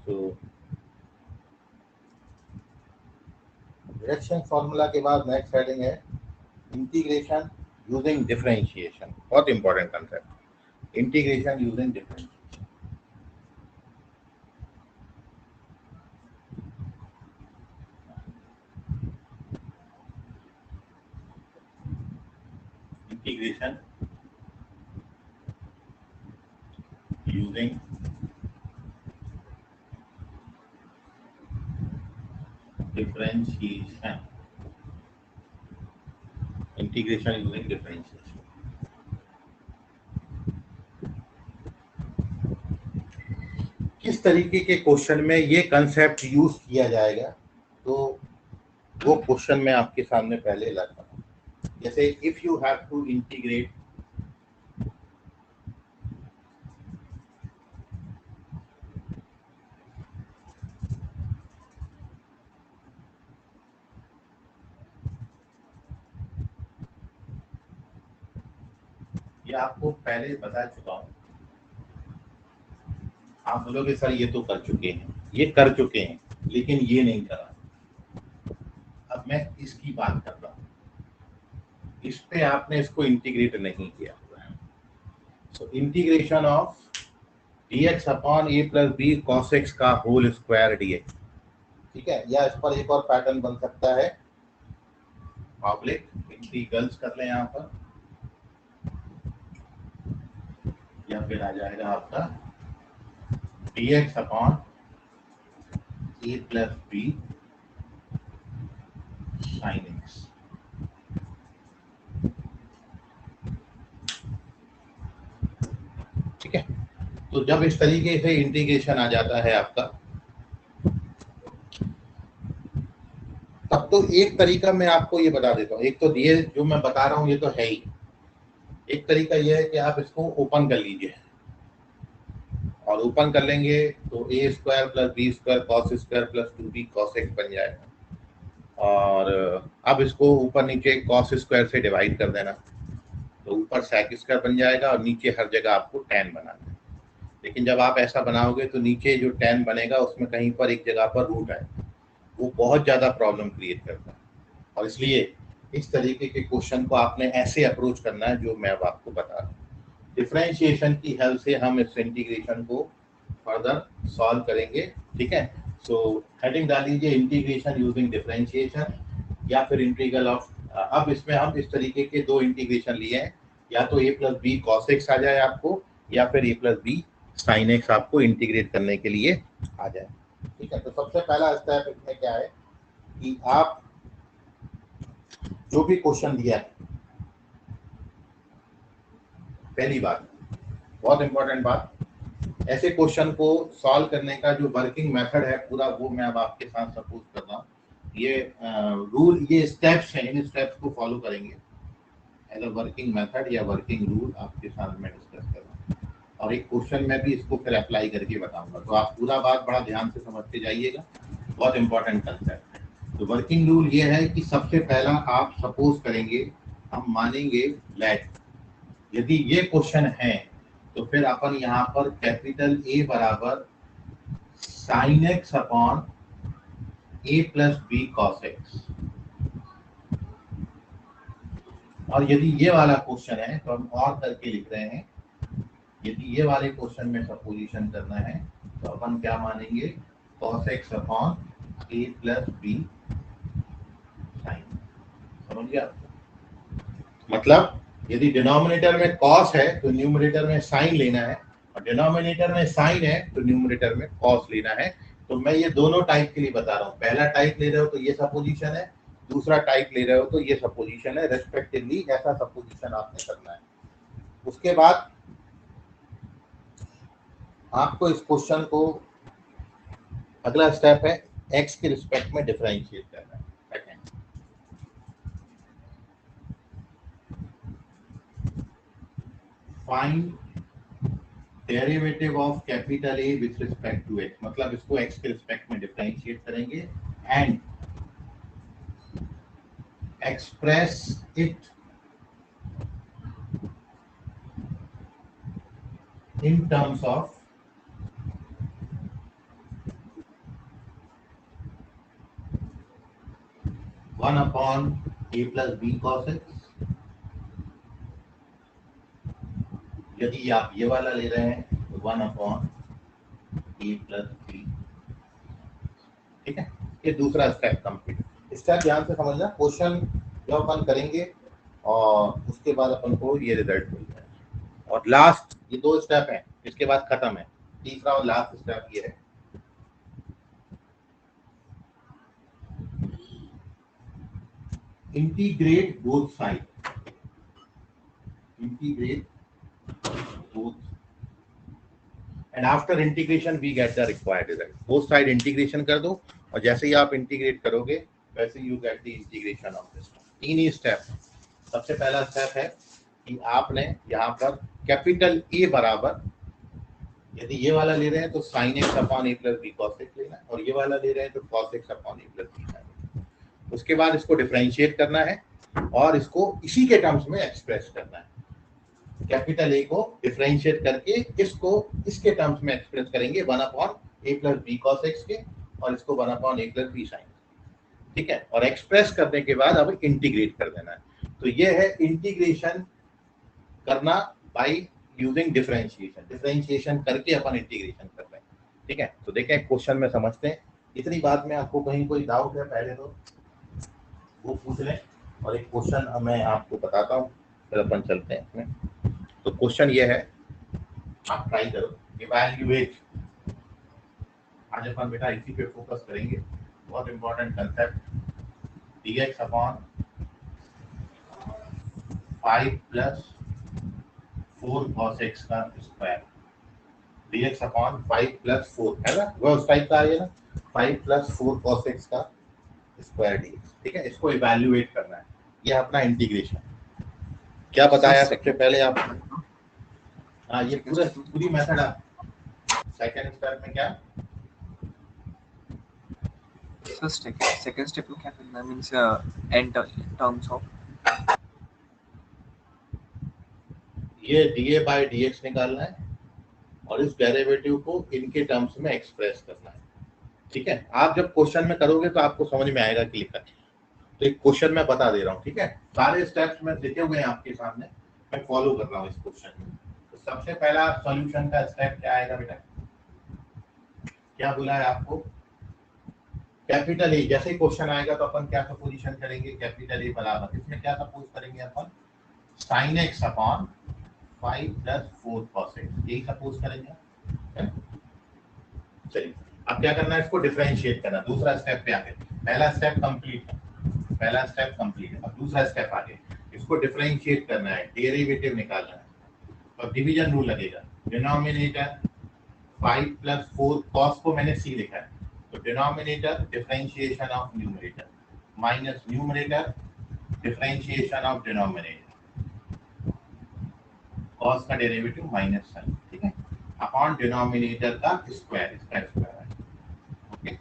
तो रिडक्शन फॉर्मूला के बाद नेक्स्ट हेडिंग है इंटीग्रेशन यूजिंग डिफरेंशिएशन। बहुत important concept, integration using differentiation. Integration using differentiation, integration using differentiation. किस तरीके के क्वेश्चन में ये कंसेप्ट यूज किया जाएगा, तो वो क्वेश्चन मैं आपके सामने पहले लाता हूँ। जैसे if you have to integrate ये आपको पहले बता चुका हूँ, आप बोलोगे सर ये तो कर चुके हैं, ये कर चुके हैं लेकिन ये नहीं करा। अब मैं इसकी बात कर रहा हूँ, इस पे आपने इसको इंटीग्रेट नहीं किया हुआ है। So integration of dx upon a plus b cos x का होल स्क्वायर dx, ठीक है, या इस पर एक और पैटर्न बन सकता है, ऑब्लिक इंटीग्रल्स कर लें यहाँ पर, या फिर आ जाएगा आपका dx upon a plus b sine x। ठीक है, तो जब इस तरीके से इंटीग्रेशन आ जाता है आपका, तब तो एक तरीका मैं आपको ये बता देता हूँ। एक तो ये जो मैं बता रहा हूँ ये तो है ही, एक तरीका ये है कि आप इसको ओपन कर लीजिए, और ओपन कर लेंगे तो A square plus B square cos square plus 2b cos x बन जाएगा। और अब इसको ऊपर नीचे कॉस स्क्वायर से डिवाइड कर देना, तो ऊपर सेक स्क्वायर बन जाएगा और नीचे हर जगह आपको tan बनाना है। लेकिन जब आप ऐसा बनाओगे तो नीचे जो tan बनेगा उसमें कहीं पर एक जगह पर रूट है, वो बहुत ज़्यादा प्रॉब्लम क्रिएट करता है। और इसलिए इस तरीके के क्वेश्चन को आपने ऐसे अप्रोच करना है जो मैं अब आपको बता रहा हूँ। डिफरेंशिएशन की हेल्प से हम इस इंटीग्रेशन को फर्दर सॉल्व करेंगे। ठीक है, सो हेडिंग डाल लीजिए इंटीग्रेशन यूजिंग डिफरेंशिएशन या फिर इंटीग्रल ऑफ। अब इसमें हम इस तरीके के दो इंटीग्रेशन लिए हैं, या तो a plus B cos x आ जाए आपको, या फिर a plus B sine x आपको इंटीग्रेट करने के लिए आ जाए। ठीक है, तो सबसे पहला स्टेप इसमें क्या है कि आप जो भी क्वेश्चन दिया है, पहली बात, बहुत इंपॉर्टेंट बात, ऐसे क्वेश्चन को सॉल्व करने का जो वर्किंग मेथड है पूरा, वो मैं अब आपके साथ सपोज कर रहा हूँ। ये रूल, ये स्टेप्स हैं, इन स्टेप्स को फॉलो करेंगे एज अ वर्किंग मेथड या वर्किंग रूल आपके साथ मैं डिस्कस कर रहा हूँ, और एक क्वेश्चन में भी इसको फिर अप्लाई करके बताऊंगा। तो आप पूरा बात बड़ा ध्यान से समझते जाइएगा, बहुत इंपॉर्टेंट कंसेप्ट है। तो वर्किंग रूल ये है कि सबसे पहला आप सपोज करेंगे, हम मानेंगे लेट यदि ये क्वेश्चन है तो फिर अपन यहाँ पर कैपिटल ए बराबर sine x upon a plus B cos x, और यदि ये वाला क्वेश्चन है तो हम और करके लिख रहे हैं, यदि ये वाले क्वेश्चन में सपोजिशन करना है तो अपन क्या मानेंगे, cos x upon a plus B sign. समझ गया? मतलब यदि डिनोमिनेटर में कॉस है तो न्यूमरेटर में साइन लेना है, और डिनोमिनेटर में साइन है तो न्यूमरेटर में कॉस लेना है। तो मैं ये दोनों टाइप के लिए बता रहा हूँ, पहला टाइप ले रहे हो तो ये सपोजिशन है, दूसरा टाइप ले रहे हो तो ये सपोजिशन है, रेस्पेक्टिवली ऐसा सपोजिशन आपने करना है। उसके बाद आपको इस क्वेश्चन को, अगला स्टेप है एक्स के रिस्पेक्ट में डिफरेंशिएट करना है। Find derivative of capital A with respect to x, मतलब इसको एक्स के रिस्पेक्ट में डिफरेंशिएट करेंगे and express it in terms of one upon a plus B cos x. यदि आप ये वाला ले रहे हैं तो one upon a plus b. ठीक है, ये दूसरा स्टेप कंप्लीट। स्टेप ध्यान से समझना, क्वेश्चन जो अपन करेंगे और उसके बाद अपन को ये रिजल्ट मिल जाएगा। और लास्ट, ये दो स्टेप हैं, इसके बाद खत्म है। तीसरा और लास्ट स्टेप ये है, integrate both side, integrate both, and after integration we get the required result. both side integration कर दो, और जैसे ही आप इंटीग्रेट करोगे वैसे you get the integration of this. तीन ही स्टेप। सबसे पहला स्टेप है कि आपने यहाँ पर कैपिटल ए बराबर, यदि ये वाला ले रहे हैं तो sine x upon a plus B cos x लेना है, और ये वाला ले रहे हैं तो cos x upon a plus B sign. उसके बाद इसको डिफरेंशिएट करना है और इसको इसी के टर्म्स में एक्सप्रेस करना है। कैपिटल ए को डिफरेंशिएट करके इसको इसके टर्म्स में एक्सप्रेस करेंगे, one upon a plus B cos x के, और इसको one upon a plus B sign. ठीक है, और एक्सप्रेस करने के बाद अब इंटीग्रेट कर देना है। तो ये है इंटीग्रेशन करना बाय यूजिंग डिफरेंशिएशन। डिफरेंशिएशन करके अपन इंटीग्रेशन कर रहे हैं। ठीक है, तो देखें क्वेश्चन में समझते हैं। इतनी बात में आपको कहीं कोई डाउट है पहले तो वो पूछ लें, और एक क्वेश्चन मैं आपको बताता हूँ, फिर अपन चलते हैं इसमें। तो क्वेश्चन ये है, आप ट्राई करो, इवैल्यूएट आज अपन बेटा इसी पे फोकस करेंगे, बहुत important concept. dx upon 5 plus 4 cos x का स्क्वायर, dx अपॉन 5 प्लस 4 है ना, वो उस टाइप का है ना, 5 प्लस 4 cos x का स्क्वायर dx। ठीक है, इसको इवैल्यूएट करना है, ये अपना इंटीग्रेशन। क्या बताया सबसे पहले आप? हाँ, ये पूरी मेथड आप सेकंड स्टेप में क्या सेकंड स्टेप में क्या करना है, मींस एन टर्म्स ऑफ ये dA बाय dx निकालना है और इस डेरिवेटिव को इनके टर्म्स में एक्सप्रेस करना है। ठीक है, आप जब क्वेश्चन में करोगे तो आपको समझ में आएगा कि लिखा है। तो एक क्वेश्चन मैं बता दे रहा हूँ, ठीक है, सारे स्टेप्स में लिखे हुए हैं आपके सामने, मैं फॉलो कर रहा हूँ इस क्वेश्चन में। तो सबसे पहला सॉल्यूशन का स्टेप क्या आएगा बेटा? क्या बोला है आपको? कैपिटल ए, जैसे ही क्वेश्चन आएगा तो अपन क्या सपोजिशन करेंगे? कैपिटल ए बराबर, इसमें क्या सपोज करेंगे अपन? sin x upon 5 plus 4 cos x, यही सपोज करेंगे। चलिए, अब क्या करना है? इसको डिफरेंशिएट करना। दूसरा स्टेप पे आगे, पहला स्टेप कंप्लीट है, पहला स्टेप कंप्लीट है। अब दूसरा स्टेप आगे, इसको डिफरेंशिएट करना है, डेरिवेटिव निकालना है। तो डिवीजन रूल लगेगा, डिनोमिनेटर 5 प्लस 4 cos को मैंने c लिखा है, तो denominator differentiation of numerator minus numerator differentiation of denominator, cos का डेरिवेटिव माइनस sin, ठीक है, अपॉन डिनोमिनेटर का स्क्वायर, इसका स्क्वायर है। ओके,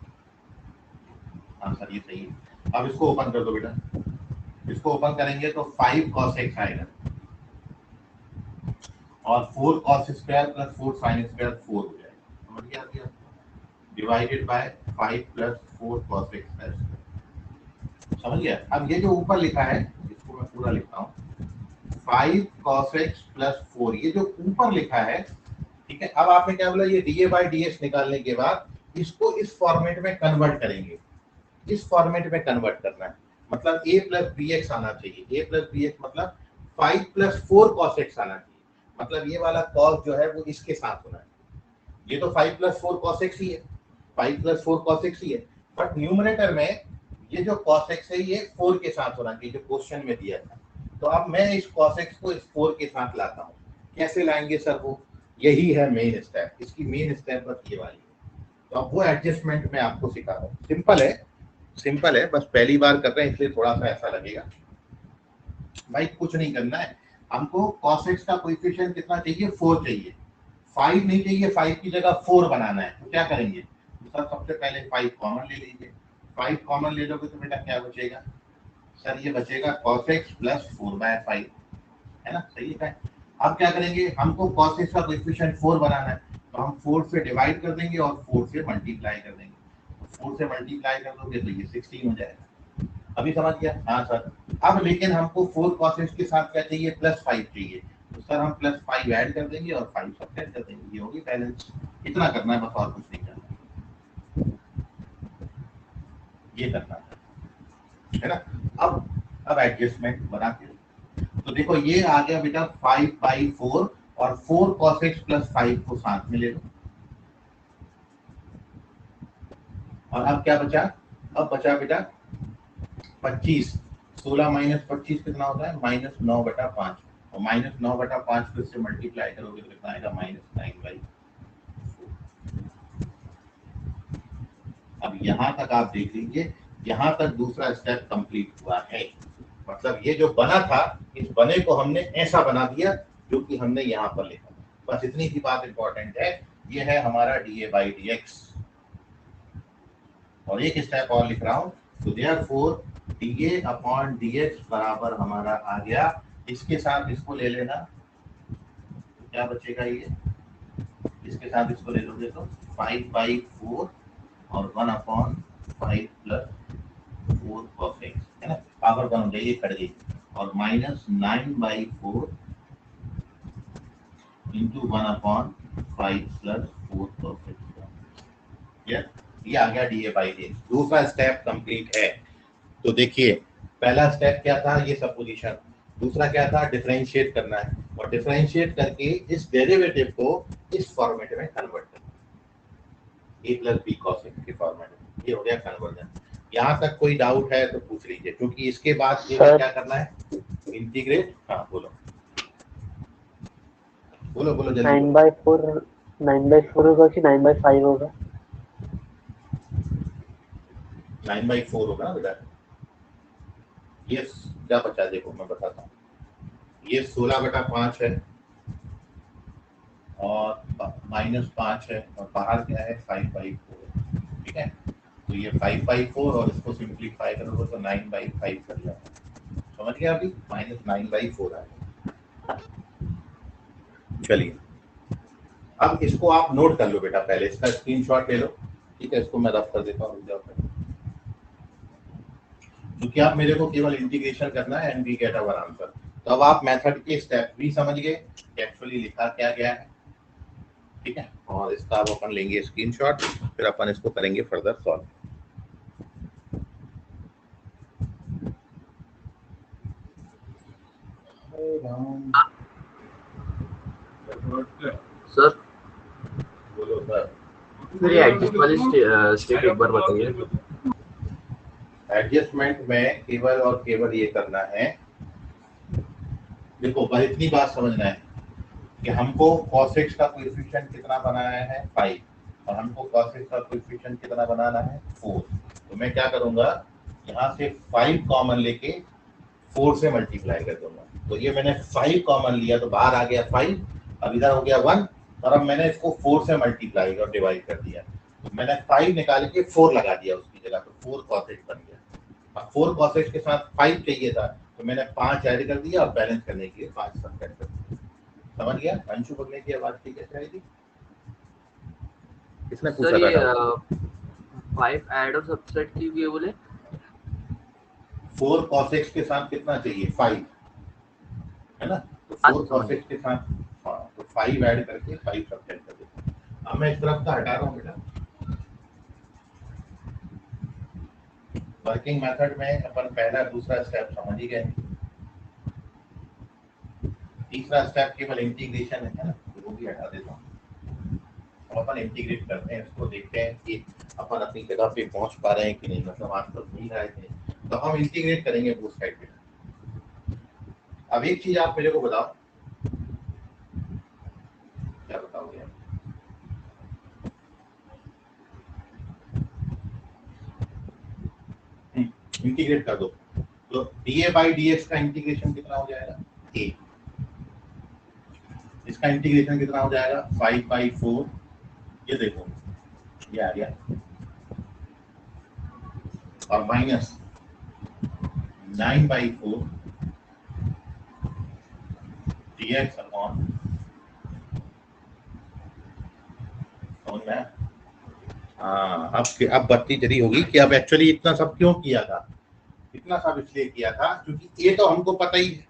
आंसर ये सही है। अब इसको ओपन कर दो बेटा, इसको ओपन करेंगे तो 5 cos x आएगा और 4 cos square plus 4 sin square 4 हो जाएगा। समझ गया आपको? Divided by 5 plus 4 cos x square, समझ गया? अब ये जो ऊपर लिखा है इसको मैं पूरा लिखता हूँ, 5 cos x प्लस 4, ये जो ऊपर लिखा है, ठीक है। अब आपने क्या बोला? ये dA बाय dx निकालने के बाद इसको इस फॉर्मेट में कन्वर्ट करेंगे, इस फॉर्मेट में कन्वर्ट करना है, मतलब a प्लस bx आना चाहिए। a प्लस bx मतलब 5 प्लस 4 cos x आना चाहिए, मतलब ये वाला cos जो है वो इसके साथ होना है। ये तो 5 प्लस 4 cos x ही है, 5 प्लस 4 cos x ही है, बट न्यूमरेटर में ये जो cos x है ये 4 के साथ होना चाहिए, जो क्वेश्चन में दिया था। तो अब मैं इस cos x को इस 4 के साथ लाता हूँ। कैसे लाएंगे सर? वो यही है मेन स्टेप, इसकी मेन स्टेप बस ये वाली है। तो अब वो एडजस्टमेंट मैं आपको सिखा रहा हूँ। सिंपल है, सिंपल है, बस पहली बार कर रहे हैं इसलिए थोड़ा सा ऐसा लगेगा। भाई कुछ नहीं करना है, हमको cos x का कोएफिशिएंट कितना चाहिए? 4 चाहिए, 5 नहीं चाहिए, 5 की जगह 4 बनाना है। तो क्या करेंगे? तो सर सबसे पहले 5 कॉमन ले लीजिए, 5 कॉमन ले लोगे तो बेटा क्या बचेगा? सर ये बचेगा cos x प्लस 4/5, है ना? सही है। अब क्या करेंगे? हमको cos x का कोएफिशिएंट 4 बनाना है, तो हम 4 से डिवाइड कर देंगे और 4 से मल्टीप्लाई कर देंगे। तो 4 से मल्टीप्लाई कर दोगे तो ये 16 हो जाएगा। अभी समझ गया? हाँ सर। अब लेकिन हमको 4 cos x के साथ क्या चाहिए? प्लस 5 चाहिए, तो सर हम प्लस 5 ऐड कर देंगे और 5 सब्ट्रैक्ट कर देंगे, ये होगी बैलेंस। इतना करना है बस, और कुछ नहीं करना, ये करना है ना? अब एडजस्टमेंट बनाते हैं। तो देखो ये आ गया बेटा 5/4 और 4 cos x प्लस 5 को साथ में ले लो, और अब क्या बचा? अब बचा बेटा 25, 16 माइनस 25 कितना होता है? -9/5, और -9/5 को इससे मल्टीप्लाई करोगे तो कितना आएगा? -9/4। अब यहाँ तक आप देख लीजिए, यहाँ तक दूसरा स्टेप कंप्लीट हुआ है, मतलब ये जो बना था इस बने को हमने ऐसा बना दिया जो कि हमने यहाँ पर लिखा। बस इतनी सी बात इंपॉर्टेंट है। ये है हमारा dA बाई dx, और एक स्टेप और लिख रहा हूँ, तो देयरफॉर dA अपॉन dx बराबर हमारा आ गया, इसके साथ इसको ले लेना, तो क्या बचेगा? ये इसके साथ इसको ले लोगे तो 5/4 और 1/5 प्लस 4 cos x, है ना? पावर 1 हो जाएगी, कट गई, और -9/4 इंटू 1/5 प्लस 4 cos x। ये आ गया dA बाई dx। दूसरा स्टेप कंप्लीट है। तो देखिए पहला स्टेप क्या था? ये सपोजिशन। दूसरा क्या था? डिफरेंशिएट करना है, और डिफरेंशिएट करके इस डेरिवेटिव को इस फॉर्मेट में कन्वर्ट करना, ए प्लस बी कॉस एक्स के फॉर्मेट में। ये हो गया कन्वर्जन। यहाँ तक कोई डाउट है तो पूछ लीजिए, क्योंकि इसके बाद केवल क्या करना है, इंटीग्रेट। हाँ बोलो बोलो बोलो जल्दी। 9/4 होगा कि 9/5 होगा? 9/4 होगा ना बेटा। ये क्या बचा, देखो मैं बताता हूँ। ये 16/5 है और -5 है और बाहर क्या है 5/4। ठीक है, तो ये 5/4 और इसको सिंप्लीफाई करोगे तो 9/5 कर जाएगा। समझ गया अभी, -9/4 आएगा। चलिए अब इसको आप नोट कर लो बेटा, पहले इसका स्क्रीनशॉट ले लो। ठीक है, इसको मैं रफ कर देता हूँ क्योंकि आप मेरे को केवल इंटीग्रेशन करना है and we get our answer. तो अब आप मेथड के स्टेप भी समझ गए कि एक्चुअली लिखा क्या गया है। ठीक है, और इसका अब अपन लेंगे स्क्रीनशॉट, फिर अपन इसको करेंगे फर्दर सॉल्व। सर बोलो सर। फिर ये एडजस्ट वाली स्टेप एक बार बताइए। एडजस्टमेंट में केवल और केवल ये करना है, देखो बस इतनी बात समझना है कि हमको cos x का कोएफिशिएंट कितना बनाया है 5 और हमको cos x का कोएफिशिएंट कितना बनाना है 4। तो मैं क्या करूंगा, यहाँ से 5 कॉमन लेके 4 से मल्टीप्लाई कर दूंगा। तो ये मैंने 5 कॉमन लिया तो बाहर आ गया 5, अब इधर हो गया 1 और अब मैंने इसको 4 से मल्टीप्लाई और डिवाइड कर दिया। तो मैंने 5 निकाल के 4 लगा दिया उसकी जगह, तो 4 cos x बन गया। अब 4 cos x के साथ 5 चाहिए था तो मैंने 5 ऐड कर दिया और बैलेंस करने के लिए 5 सब्ट्रैक्ट कर दिया। समझ गया? अंशु बगले की आवाज ठीक है आई थी? किसने पूछा सर ये था? 5 ऐड और सबट्रैक्ट की ये बोले 4 cos x के साथ कितना चाहिए 5, है ना? तो 4 cos x के साथ तो 5 ऐड करके 5 सब्ट्रैक्ट कर देते। अब मैं इस तरफ का हटा रहा हूँ बेटा। वर्किंग मेथड में अपन पहला दूसरा स्टेप समझ ही गए। तीसरा स्टेप केवल इंटीग्रेशन है ना, तो वो भी हटा देता हूँ। अब अपन इंटीग्रेट करते हैं, इसको देखते हैं कि अपन अपनी जगह पे पहुंच पा रहे हैं कि नहीं, मतलब आज तक नहीं रहे थे। तो हम इंटीग्रेट करेंगे बोथ साइड पे। अब एक चीज आप मेरे को बताओ, क्या बताओगे आप? इंटीग्रेट कर दो तो dA/dx का इंटीग्रेशन कितना हो जाएगा a, इसका इंटीग्रेशन कितना हो जाएगा 5/4। ये देखो ये आ गया और माइनस 9/4 dx अपॉन, समझ में? हाँ अब बत्ती जरी होगी कि अब एक्चुअली इतना सब क्यों किया था। इतना सब इसलिए किया था क्योंकि ये तो हमको पता ही है,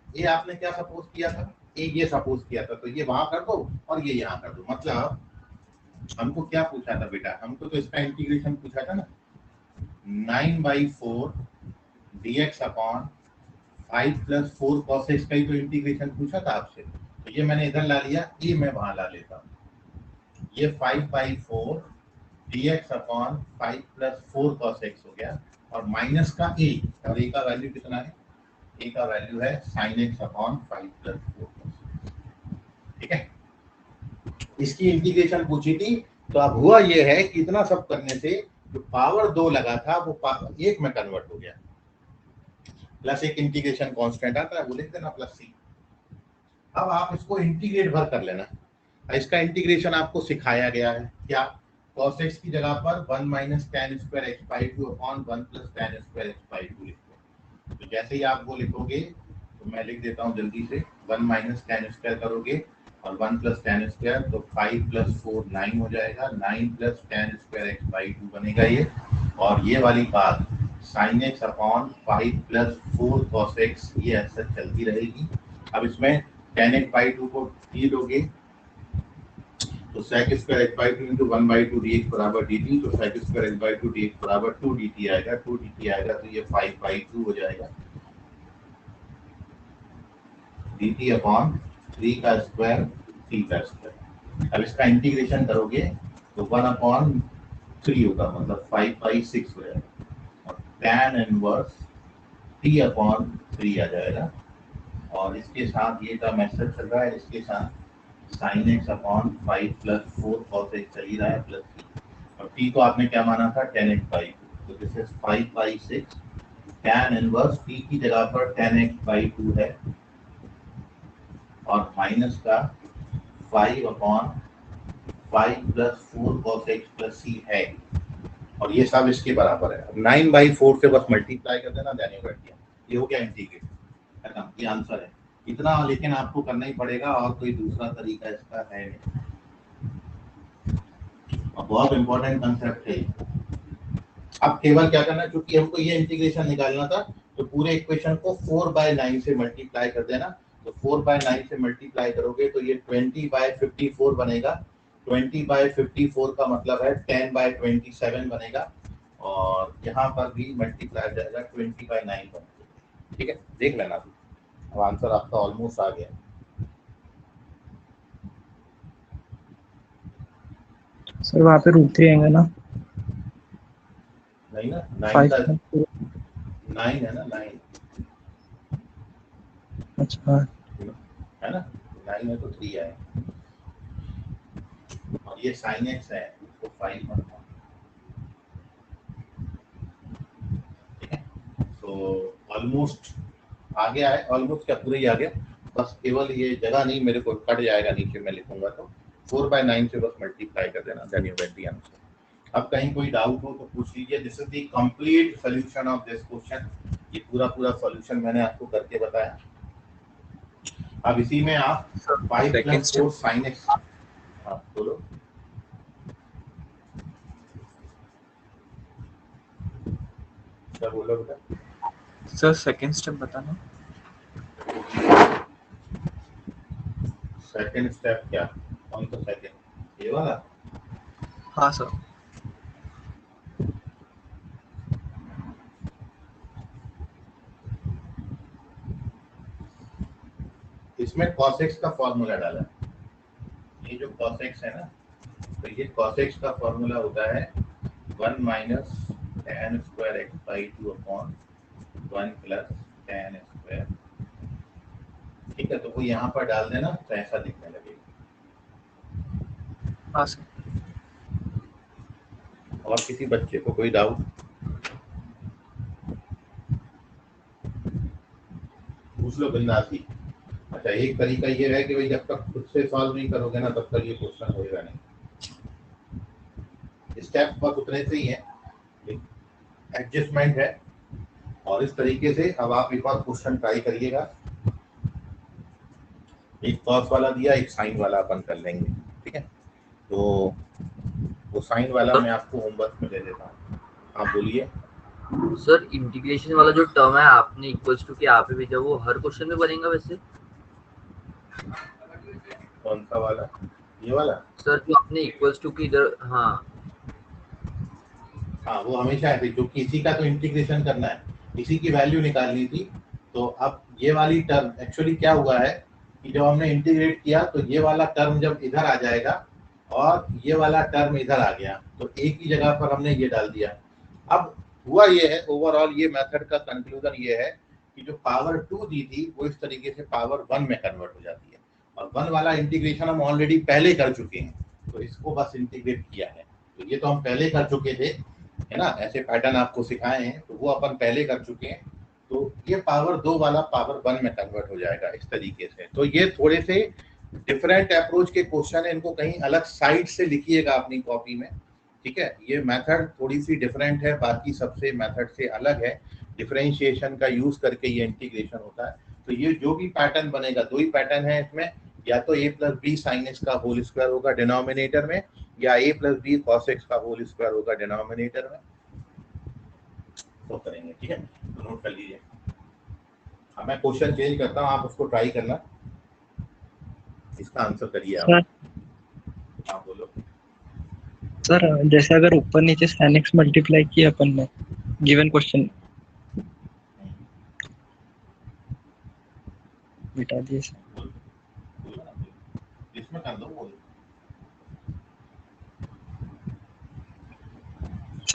ये आपने क्या सपोज किया था, ये सपोज किया था, तो ये वहां कर दो और ये यहाँ कर दो। मतलब हमको क्या पूछा था बेटा, हमको तो इसका इंटीग्रेशन पूछा था ना, 9/4 dx अपॉन 5 + 4 cos x का ही तो इंटीग्रेशन पूछा था आपसे। तो ये मैंने इधर ला लिया, ये मैं वहां ला लेता हूँ। ये 5/4 dx अपॉन 5 + 4 cos x हो गया और माइनस का a, और a का वैल्यू कितना है, a का वैल्यू है sin x upon 5 + 4 cos x। ठीक है, इसकी इंटीग्रेशन पूछी थी। तो अब हुआ ये है कि इतना सब करने से जो पावर 2 लगा था वो पावर 1 में कन्वर्ट हो गया। प्लस एक इंटीग्रेशन कांस्टेंट आता है, वो लिख देना +c। अब आप इसको इंटीग्रेट भर कर लेना। इसका इंटीग्रेशन आपको सिखाया गया है क्या, cos x की जगह पर 1 - tan² x/2 upon 1 + tan² x/2 लिखो। तो जैसे ही आप वो लिखोगे तो मैं लिख देता हूँ जल्दी से, 1 - tan² करोगे और 1 + tan², तो 5 + 4 9 हो जाएगा, 9 + tan² x/2 बनेगा ये। और ये वाली बात sin x upon 5 + 4 cos x, ये ऐसा चलती रहेगी। अब इसमें tan x/2 को d दोगे तो sec² x/2 × 1/2 dx बराबर dt, तो sec² x/2 dx बराबर 2 dt आएगा, 2 dt आएगा तो ये 5/2 हो जाएगा, dt अपॉन 3 का स्क्वायर 3 का स्क्वायर। अब इसका इंटीग्रेशन करोगे तो 1/3 होगा, मतलब 5/6 हो जाएगा, और tan इनवर्स 3/3 आ जाएगा। और इसके साथ ये टर्म ऐसा चल रहा है, इसके साथ sin x/5 + 4 cos x चल ही रहा है, प्लस t, और t को आपने क्या माना था, tan x/2, तो this is 5/6 tan inverse t की जगह पर tan x/2 है, और माइनस का 5/5 + 4 cos x + c है, और ये सब इसके बराबर है। अब 9/4 से बस मल्टीप्लाई कर देना, देन यू गेट दिया, ये हो गया इंटीग्रेट, है ना, ये आंसर है इतना, लेकिन आपको करना ही पड़ेगा, और कोई दूसरा तरीका इसका है नहीं, और बहुत इंपॉर्टेंट कंसेप्ट है। अब केवल क्या करना है, क्योंकि हमको ये इंटीग्रेशन निकालना था, तो पूरे इक्वेशन को 4/9 से मल्टीप्लाई कर देना, तो 4/9 से मल्टीप्लाई करोगे तो ये 20/54 बनेगा, 20/54 का मतलब है 10/27 बनेगा, और यहाँ पर भी मल्टीप्लाई हो जाएगा 20/9 बनेगा। ठीक है, देख लेना, अब आंसर आपका ऑलमोस्ट आ गया। सर वहाँ पे √3 आएगा ना? नहीं ना, 9 5 का 9 है ना, 9 अच्छा है ना, 9 है तो 3 आए, और ये sin x है, इसको 5 बनता, ठीक है, तो ऑलमोस्ट आ गया है, ऑलमोस्ट क्या पूरा ही आ गया, बस केवल ये जगह नहीं, मेरे को कट जाएगा नीचे, मैं लिखूंगा तो 4/9 से बस मल्टीप्लाई कर देना, then you get the answer. अब कहीं कोई डाउट हो तो पूछ लीजिए। This is the complete solution of this question, ये पूरा सॉल्यूशन मैंने आपको करके बताया। अब इसी में आप 5 Second + step. 4 sin x, हाँ बोलो, क्या बोलो बेटा? सर सेकंड स्टेप बताना। सेकंड स्टेप क्या, कौन सा सेकंड, ये वाला? हाँ सर। इसमें cos x का फॉर्मूला डाला है, ये जो cos x है ना, तो ये cos x का फॉर्मूला होता है 1 - tan square x/2 upon 1 + tan square, ठीक है, तो वो यहाँ पर डाल देना, तो ऐसा दिखने लगेगा। हाँ सर। और किसी बच्चे को कोई डाउट? पूछ लो बिंदासी। अच्छा, एक तरीका ये है कि भाई जब तक खुद से सॉल्व नहीं करोगे ना, तब तक ये क्वेश्चन होएगा नहीं, स्टेप बस उतने से ही है, एडजस्टमेंट है, और इस तरीके से अब आप एक बार क्वेश्चन ट्राई करिएगा, एक कॉस वाला दिया, एक साइन वाला अपन कर लेंगे, ठीक है, तो वो साइन वाला मैं आपको होमवर्क में दे देता हूँ। आप बोलिए सर इंटीग्रेशन वाला जो टर्म है आपने इक्वल्स टू के यहाँ पे भेजा, वो हर क्वेश्चन में बनेगा वैसे? कौन सा वाला, ये वाला? सर जो आपने इक्वल्स टू की इधर, हाँ हाँ, वो हमेशा ऐसे, क्योंकि इसी का तो इंटीग्रेशन करना है, इसी की वैल्यू निकालनी थी, तो अब ये वाली टर्म एक्चुअली क्या हुआ है कि जब हमने इंटीग्रेट किया तो ये वाला टर्म जब इधर आ जाएगा और ये वाला टर्म इधर आ गया, तो एक ही जगह पर हमने ये डाल दिया। अब हुआ ये है, ओवरऑल ये मेथड का कंक्लूजन ये है कि जो पावर 2 दी थी वो इस तरीके से पावर 1 में कन्वर्ट हो जाती है, और 1 वाला इंटीग्रेशन हम ऑलरेडी पहले कर चुके हैं, तो इसको बस इंटीग्रेट किया है, तो ये तो हम पहले कर चुके थे, है ना, ऐसे पैटर्न आपको सिखाए हैं, तो वो अपन पहले कर चुके हैं, तो ये पावर 2 वाला पावर 1 में कन्वर्ट हो जाएगा इस तरीके से। तो ये थोड़े से डिफरेंट अप्रोच के क्वेश्चन है, इनको कहीं अलग साइड से लिखिएगा अपनी कॉपी में, ठीक है, ये मेथड थोड़ी सी डिफरेंट है, बाकी सबसे मेथड से अलग है, डिफरेंशिएशन का यूज करके ये इंटीग्रेशन होता है। तो ये जो भी पैटर्न बनेगा, दो ही पैटर्न है इसमें, या तो a + b sin x का होल स्क्वायर होगा डिनोमिनेटर में, या a + b cos x का होल स्क्वायर होगा डिनोमिनेटर में, तो करेंगे, ठीक है, तो नोट कर लीजिए। अब मैं क्वेश्चन चेंज करता हूँ, आप उसको ट्राई करना, इसका आंसर करिए सर। आप बोलो। सर जैसे अगर ऊपर नीचे sin x मल्टीप्लाई किया अपन ने गिवन क्वेश्चन, मिटा दिए सर। इसमें कर दो, बोलो।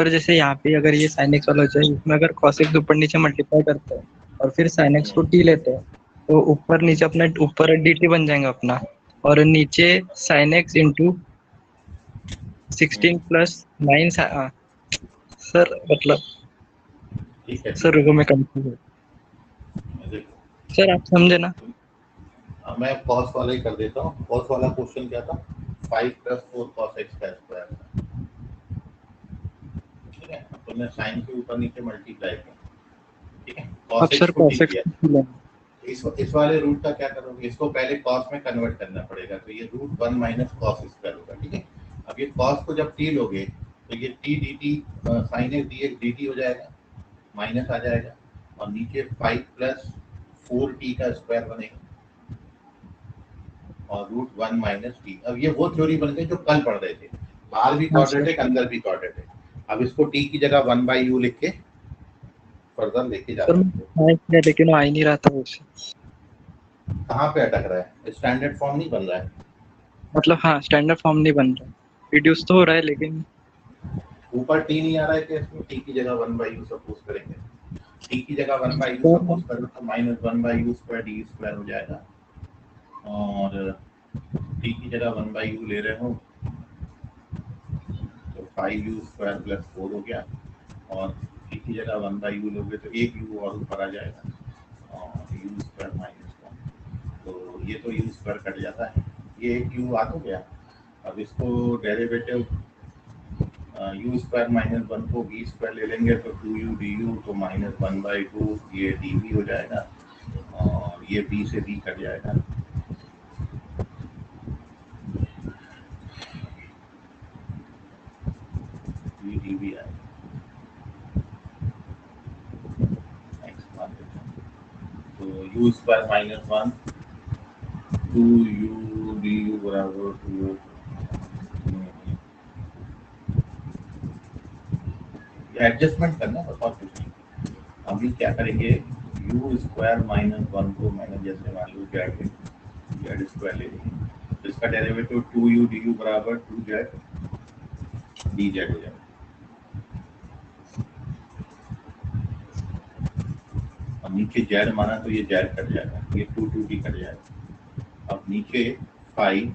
सर जैसे यहाँ पे अगर ये sin x वाला हो जाए, इसमें अगर cos x ऊपर नीचे मल्टीप्लाई करते हैं और फिर sin x को t लेते हैं, तो ऊपर नीचे अपना ऊपर dt बन जाएगा अपना, और नीचे sin x into 16 plus 9 sir मतलब ठीक है सर रुको मैं कंफ्यूज हूँ देखो सर, आप समझे ना? अब मैं cos वाला ही कर देता हूँ। cos वाला क्वेश्चन क्या था, 5 + 4 cos x का स्क्वायर था, ठीक है। तो मैं साइन के ऊपर नीचे मल्टीप्लाई किया, ठीक है। अब cos सर x को cos ठीक x किया। इस वाले रूट का क्या करोगे, इसको पहले cos में कन्वर्ट करना पड़ेगा, तो ये √1 माइनस cos स्क्वायर होगा, ठीक है। अब ये cos को जब t लोगे तो ये t dt sin x dx dt हो जाएगा, माइनस आ जाएगा, और नीचे 5 + 4t का स्क्वायर बनेगा और √1 माइनस t। अब ये वो थ्योरी बन गई जो कल पढ़ रहे थे, बाहर भी हाँ क्वाड्रेटिक अंदर भी क्वाड्रेटिक। अब इसको t की जगह 1/u लिख के फर्दर लेके जा सर सकते हो। मैं किया लेकिन वो आ ही नहीं रहा था उससे, कहाँ पे अटक रहा है, स्टैंडर्ड फॉर्म नहीं बन रहा है। मतलब हाँ स्टैंडर्ड फॉर्म नहीं बन रहा, रिड्यूस तो हो रहा है लेकिन ऊपर t नहीं आ रहा है कि इसमें t की जगह 1/u सपोज करेंगे, t की जगह 1/u सपोज करें तो -1/u² d² हो जाएगा, और t की जगह 1/u ले रहे हो तो 5u² + 4 हो गया, और t की जगह 1/u लोगे तो एक u और ऊपर आ जाएगा और u² - 1, तो ये तो u² कट जाता है, ये एक u आ तो गया। अब इसको डेरिवेटिव u² - 1 को v² ले लेंगे तो 2u du, तो -1/2 ये dv हो जाएगा, और ये b से b कट जाएगा, v dv आएगा। तो u² - 1 2u du बराबर 2, एडजस्टमेंट करना बस और कुछ नहीं। अभी क्या करेंगे, u² - 1 को मैंने जैसे मान लो z² ले लेंगे, तो इसका डेरिवेटिव 2u du बराबर 2z dz हो जाएगा। अब नीचे z माना तो ये z कट जाएगा, ये 2t कट जाएगा। अब नीचे 5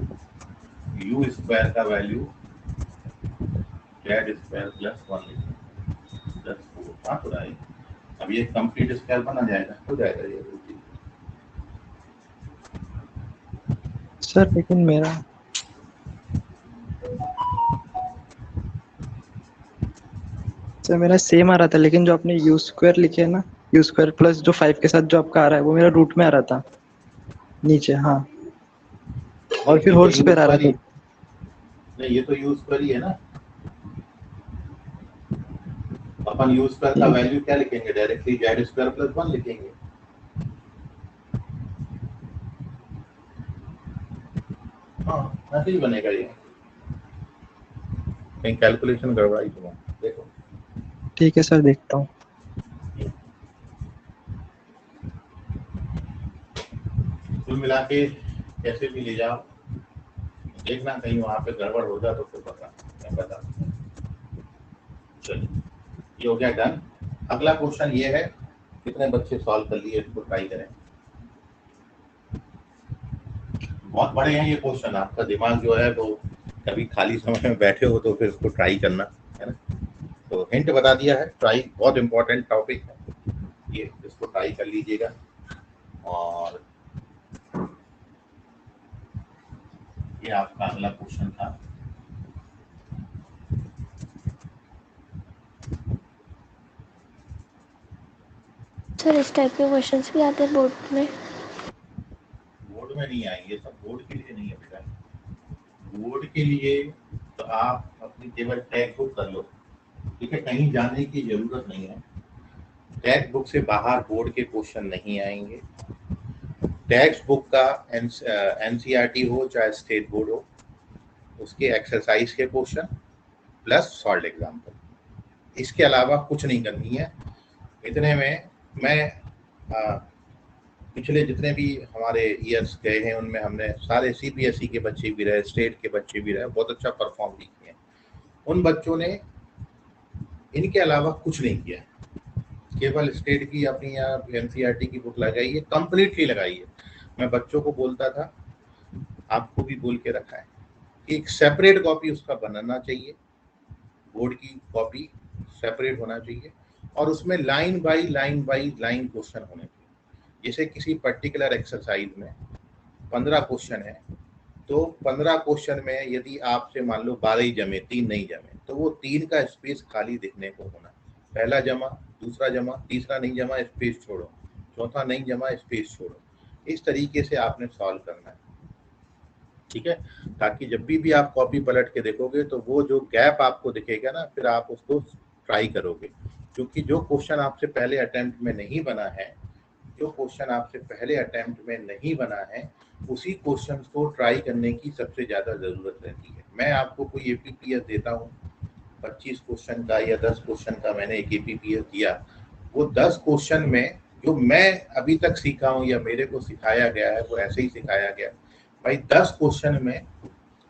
u² का वैल्यू z² + 1 + 4 हाँ तो रहा है। अब ये कंप्लीट स्क्वायर बना जाएगा, हो जाएगा ये। सर लेकिन मेरा सर मेरा सेम आ रहा था, लेकिन जो आपने u² लिखे है ना, u² प्लस जो 5 के साथ जो आपका आ रहा है वो मेरा रूट में आ रहा था नीचे, हाँ, और फिर ये होल तो स्क्वायर आ रहा था। नहीं, ये तो u² ही है ना। अपन u² का वैल्यू क्या लिखेंगे, डायरेक्टली z² + 1 लिखेंगे। हाँ ऐसे ही बनेगा ये, कहीं कैलकुलेशन गड़बड़ाई तो देखो। ठीक है सर, देखता हूँ। कुल मिला के कैसे भी ले जाओ, देखना कहीं वहां पे गड़बड़ हो जाए तो फिर बता। चलिए ये हो गया डन। अगला क्वेश्चन ये है, कितने बच्चे सॉल्व कर लिए, इसको ट्राई करें। बहुत बड़े हैं ये क्वेश्चन, आपका दिमाग जो है वो कभी खाली समय में बैठे हो तो फिर इसको ट्राई करना है ना। तो हिंट बता दिया है, ट्राई बहुत इंपॉर्टेंट टॉपिक है ये, इसको ट्राई कर लीजिएगा। और ये आपका अगला क्वेश्चन था। सर इस टाइप के क्वेश्चंस भी आते हैं बोर्ड में? बोर्ड में नहीं आएंगे, सब बोर्ड के लिए नहीं है बेटा। बोर्ड के लिए तो आप अपनी केवल टेक्स्ट बुक कर लो, ठीक है, कहीं जाने की जरूरत नहीं है। टेक्स्ट बुक से बाहर बोर्ड के क्वेश्चन नहीं आएंगे। टेक्स्ट बुक का एनसीईआरटी हो चाहे स्टेट बोर्ड हो, उसके एक्सरसाइज के क्वेश्चन प्लस सॉल्व एग्जाम्पल, इसके अलावा कुछ नहीं करनी है। इतने में मैं पिछले जितने भी हमारे ईयर्स गए हैं उनमें हमने सारे सीबीएसई के बच्चे भी रहे, स्टेट के बच्चे भी रहे, बहुत अच्छा परफॉर्म भी किए। उन बच्चों ने इनके अलावा कुछ नहीं किया है। केवल स्टेट की अपनी या एनसीईआरटी की बुक लगाई है, कंप्लीटली लगाई है। मैं बच्चों को बोलता था, आपको भी बोल के रखा है कि एक सेपरेट कॉपी उसका बनाना चाहिए, बोर्ड की कॉपी सेपरेट होना चाहिए, और उसमें लाइन बाय लाइन क्वेश्चन होने चाहिए। जैसे किसी पर्टिकुलर एक्सरसाइज में 15 क्वेश्चन है, तो 15 क्वेश्चन में यदि आपसे मान लो 12 ही जमे, 3 नहीं जमे, तो वो 3 का स्पेस खाली दिखने को होना। पहला जमा, दूसरा जमा, तीसरा नहीं जमा, स्पेस छोड़ो, चौथा नहीं जमा, स्पेस छोड़ो। इस तरीके से आपने सॉल्व करना है, ठीक है, ताकि जब भी आप कॉपी पलट के देखोगे तो वो जो गैप आपको दिखेगा ना, फिर आप उसको ट्राई करोगे। क्योंकि जो क्वेश्चन आपसे पहले अटेम्प्ट में नहीं बना है, जो क्वेश्चन आपसे पहले अटेम्प्ट में नहीं बना है, उसी क्वेश्चन को ट्राई करने की सबसे ज़्यादा ज़रूरत रहती है। मैं आपको कोई एपीपीएस देता हूँ 25 क्वेश्चन का या 10 क्वेश्चन का, मैंने एक एपीपीएस दिया, वो 10 क्वेश्चन में जो मैं अभी तक सीखा हूँ या मेरे को सिखाया गया है वो ऐसे ही सिखाया गया। भाई 10 क्वेश्चन में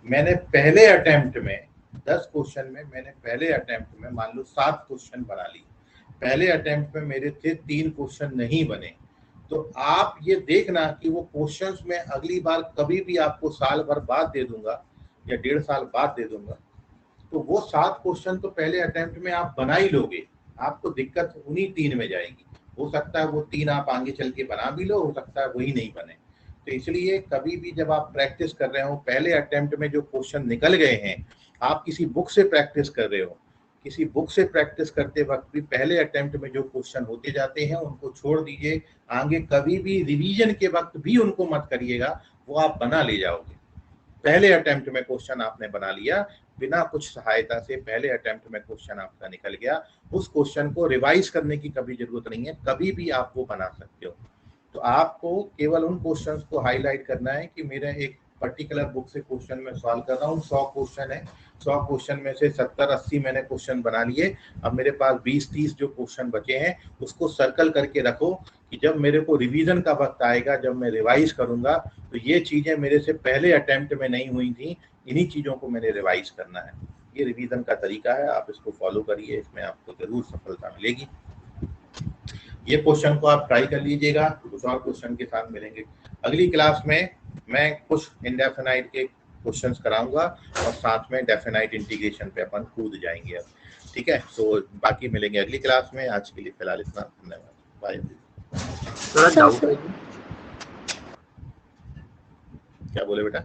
मैंने पहले अटेम्प्ट में, 10 क्वेश्चन में मैंने पहले अटेम्प्ट में मान लो 7 क्वेश्चन बना लिए। पहले अटेम्प्ट में मेरे थे 3 क्वेश्चन नहीं बने। तो आप ये देखना कि वो क्वेश्चंस में अगली बार कभी भी आपको साल भर बाद दे दूंगा या 1.5 साल बाद दे दूंगा, तो वो 7 क्वेश्चन तो पहले अटेम्प्ट में आप बना ही लोगे। आपको दिक्कत उन्हीं 3 में जाएगी। हो सकता है वो 3 आप आगे चल के बना भी लो, हो सकता है वही नहीं बने। तो इसलिए कभी भी जब आप प्रैक्टिस कर रहे हो, पहले अटेम्प्ट में जो क्वेश्चन निकल गए हैं, आप किसी बुक से प्रैक्टिस कर रहे हो, किसी बुक से प्रैक्टिस करते वक्त भी पहले अटेम्प्ट में जो क्वेश्चन होते जाते हैं उनको छोड़ दीजिए। आगे कभी भी रिवीजन के वक्त भी उनको मत करिएगा, वो आप बना ले जाओगे। पहले अटेम्प्ट में क्वेश्चन आपने बना लिया, बिना कुछ सहायता से पहले अटेम्प्ट में क्वेश्चन आपका निकल गया, उस क्वेश्चन को रिवाइज करने की कभी जरूरत नहीं है, कभी भी आप वो बना सकते हो। तो आपको केवल उन क्वेश्चंस को हाईलाइट करना है कि मेरा एक पर्टिकुलर बुक से क्वेश्चन में सॉल्व कर रहा हूँ, 100 क्वेश्चन है, 100 क्वेश्चन में से 70-80 मैंने क्वेश्चन बना लिए। अब मेरे पास 20-30 जो क्वेश्चन बचे हैं उसको सर्कल करके रखो कि जब मेरे को रिवीजन का वक्त आएगा, जब मैं रिवाइज करूंगा, तो ये चीजें मेरे से पहले अटेम्प्ट में नहीं हुई थी, इन्हीं चीजों को मैंने रिवाइज करना है। ये रिवीजन का तरीका है, आप इसको फॉलो करिए, इसमें आपको जरूर सफलता मिलेगी। ये क्वेश्चन को आप ट्राई कर लीजिएगा, कुछ और क्वेश्चन के साथ मिलेंगे। अगली क्लास में मैं कुछ इंडेफिनाइट के क्वेश्चंस कराऊंगा और साथ में डेफिनाइट इंटीग्रेशन पे अपन कूद जाएंगे अब, ठीक है। तो बाकी मिलेंगे अगली क्लास में। आज के लिए फिलहाल इतना, धन्यवाद, बाय। थोड़ा डाउट है, क्या बोले बेटा?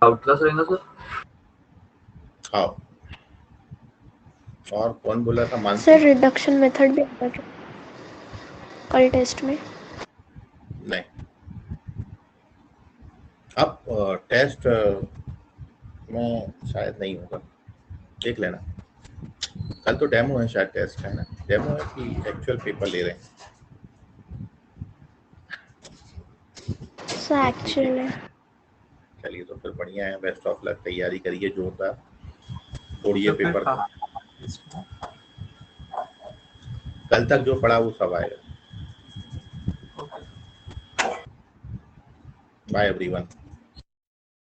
डाउट क्लास रहेगा सर? हाँ, और कौन बोला था? मानसी सर रिडक्शन मेथड भी आता है कल टेस्ट में? नहीं, अब टेस्ट में शायद नहीं होगा, देख लेना। कल तो डेमो है शायद, टेस्ट है ना? डेमो है कि एक्चुअल पेपर ले रहे हैं? सर एक्चुअल है। चलिए तो फिर बढ़िया है, बेस्ट ऑफ लक, तैयारी करिए जोरदार, छोड़िए पेपर को। कल तक जो पढ़ा वो सब आएगा। Bye everyone.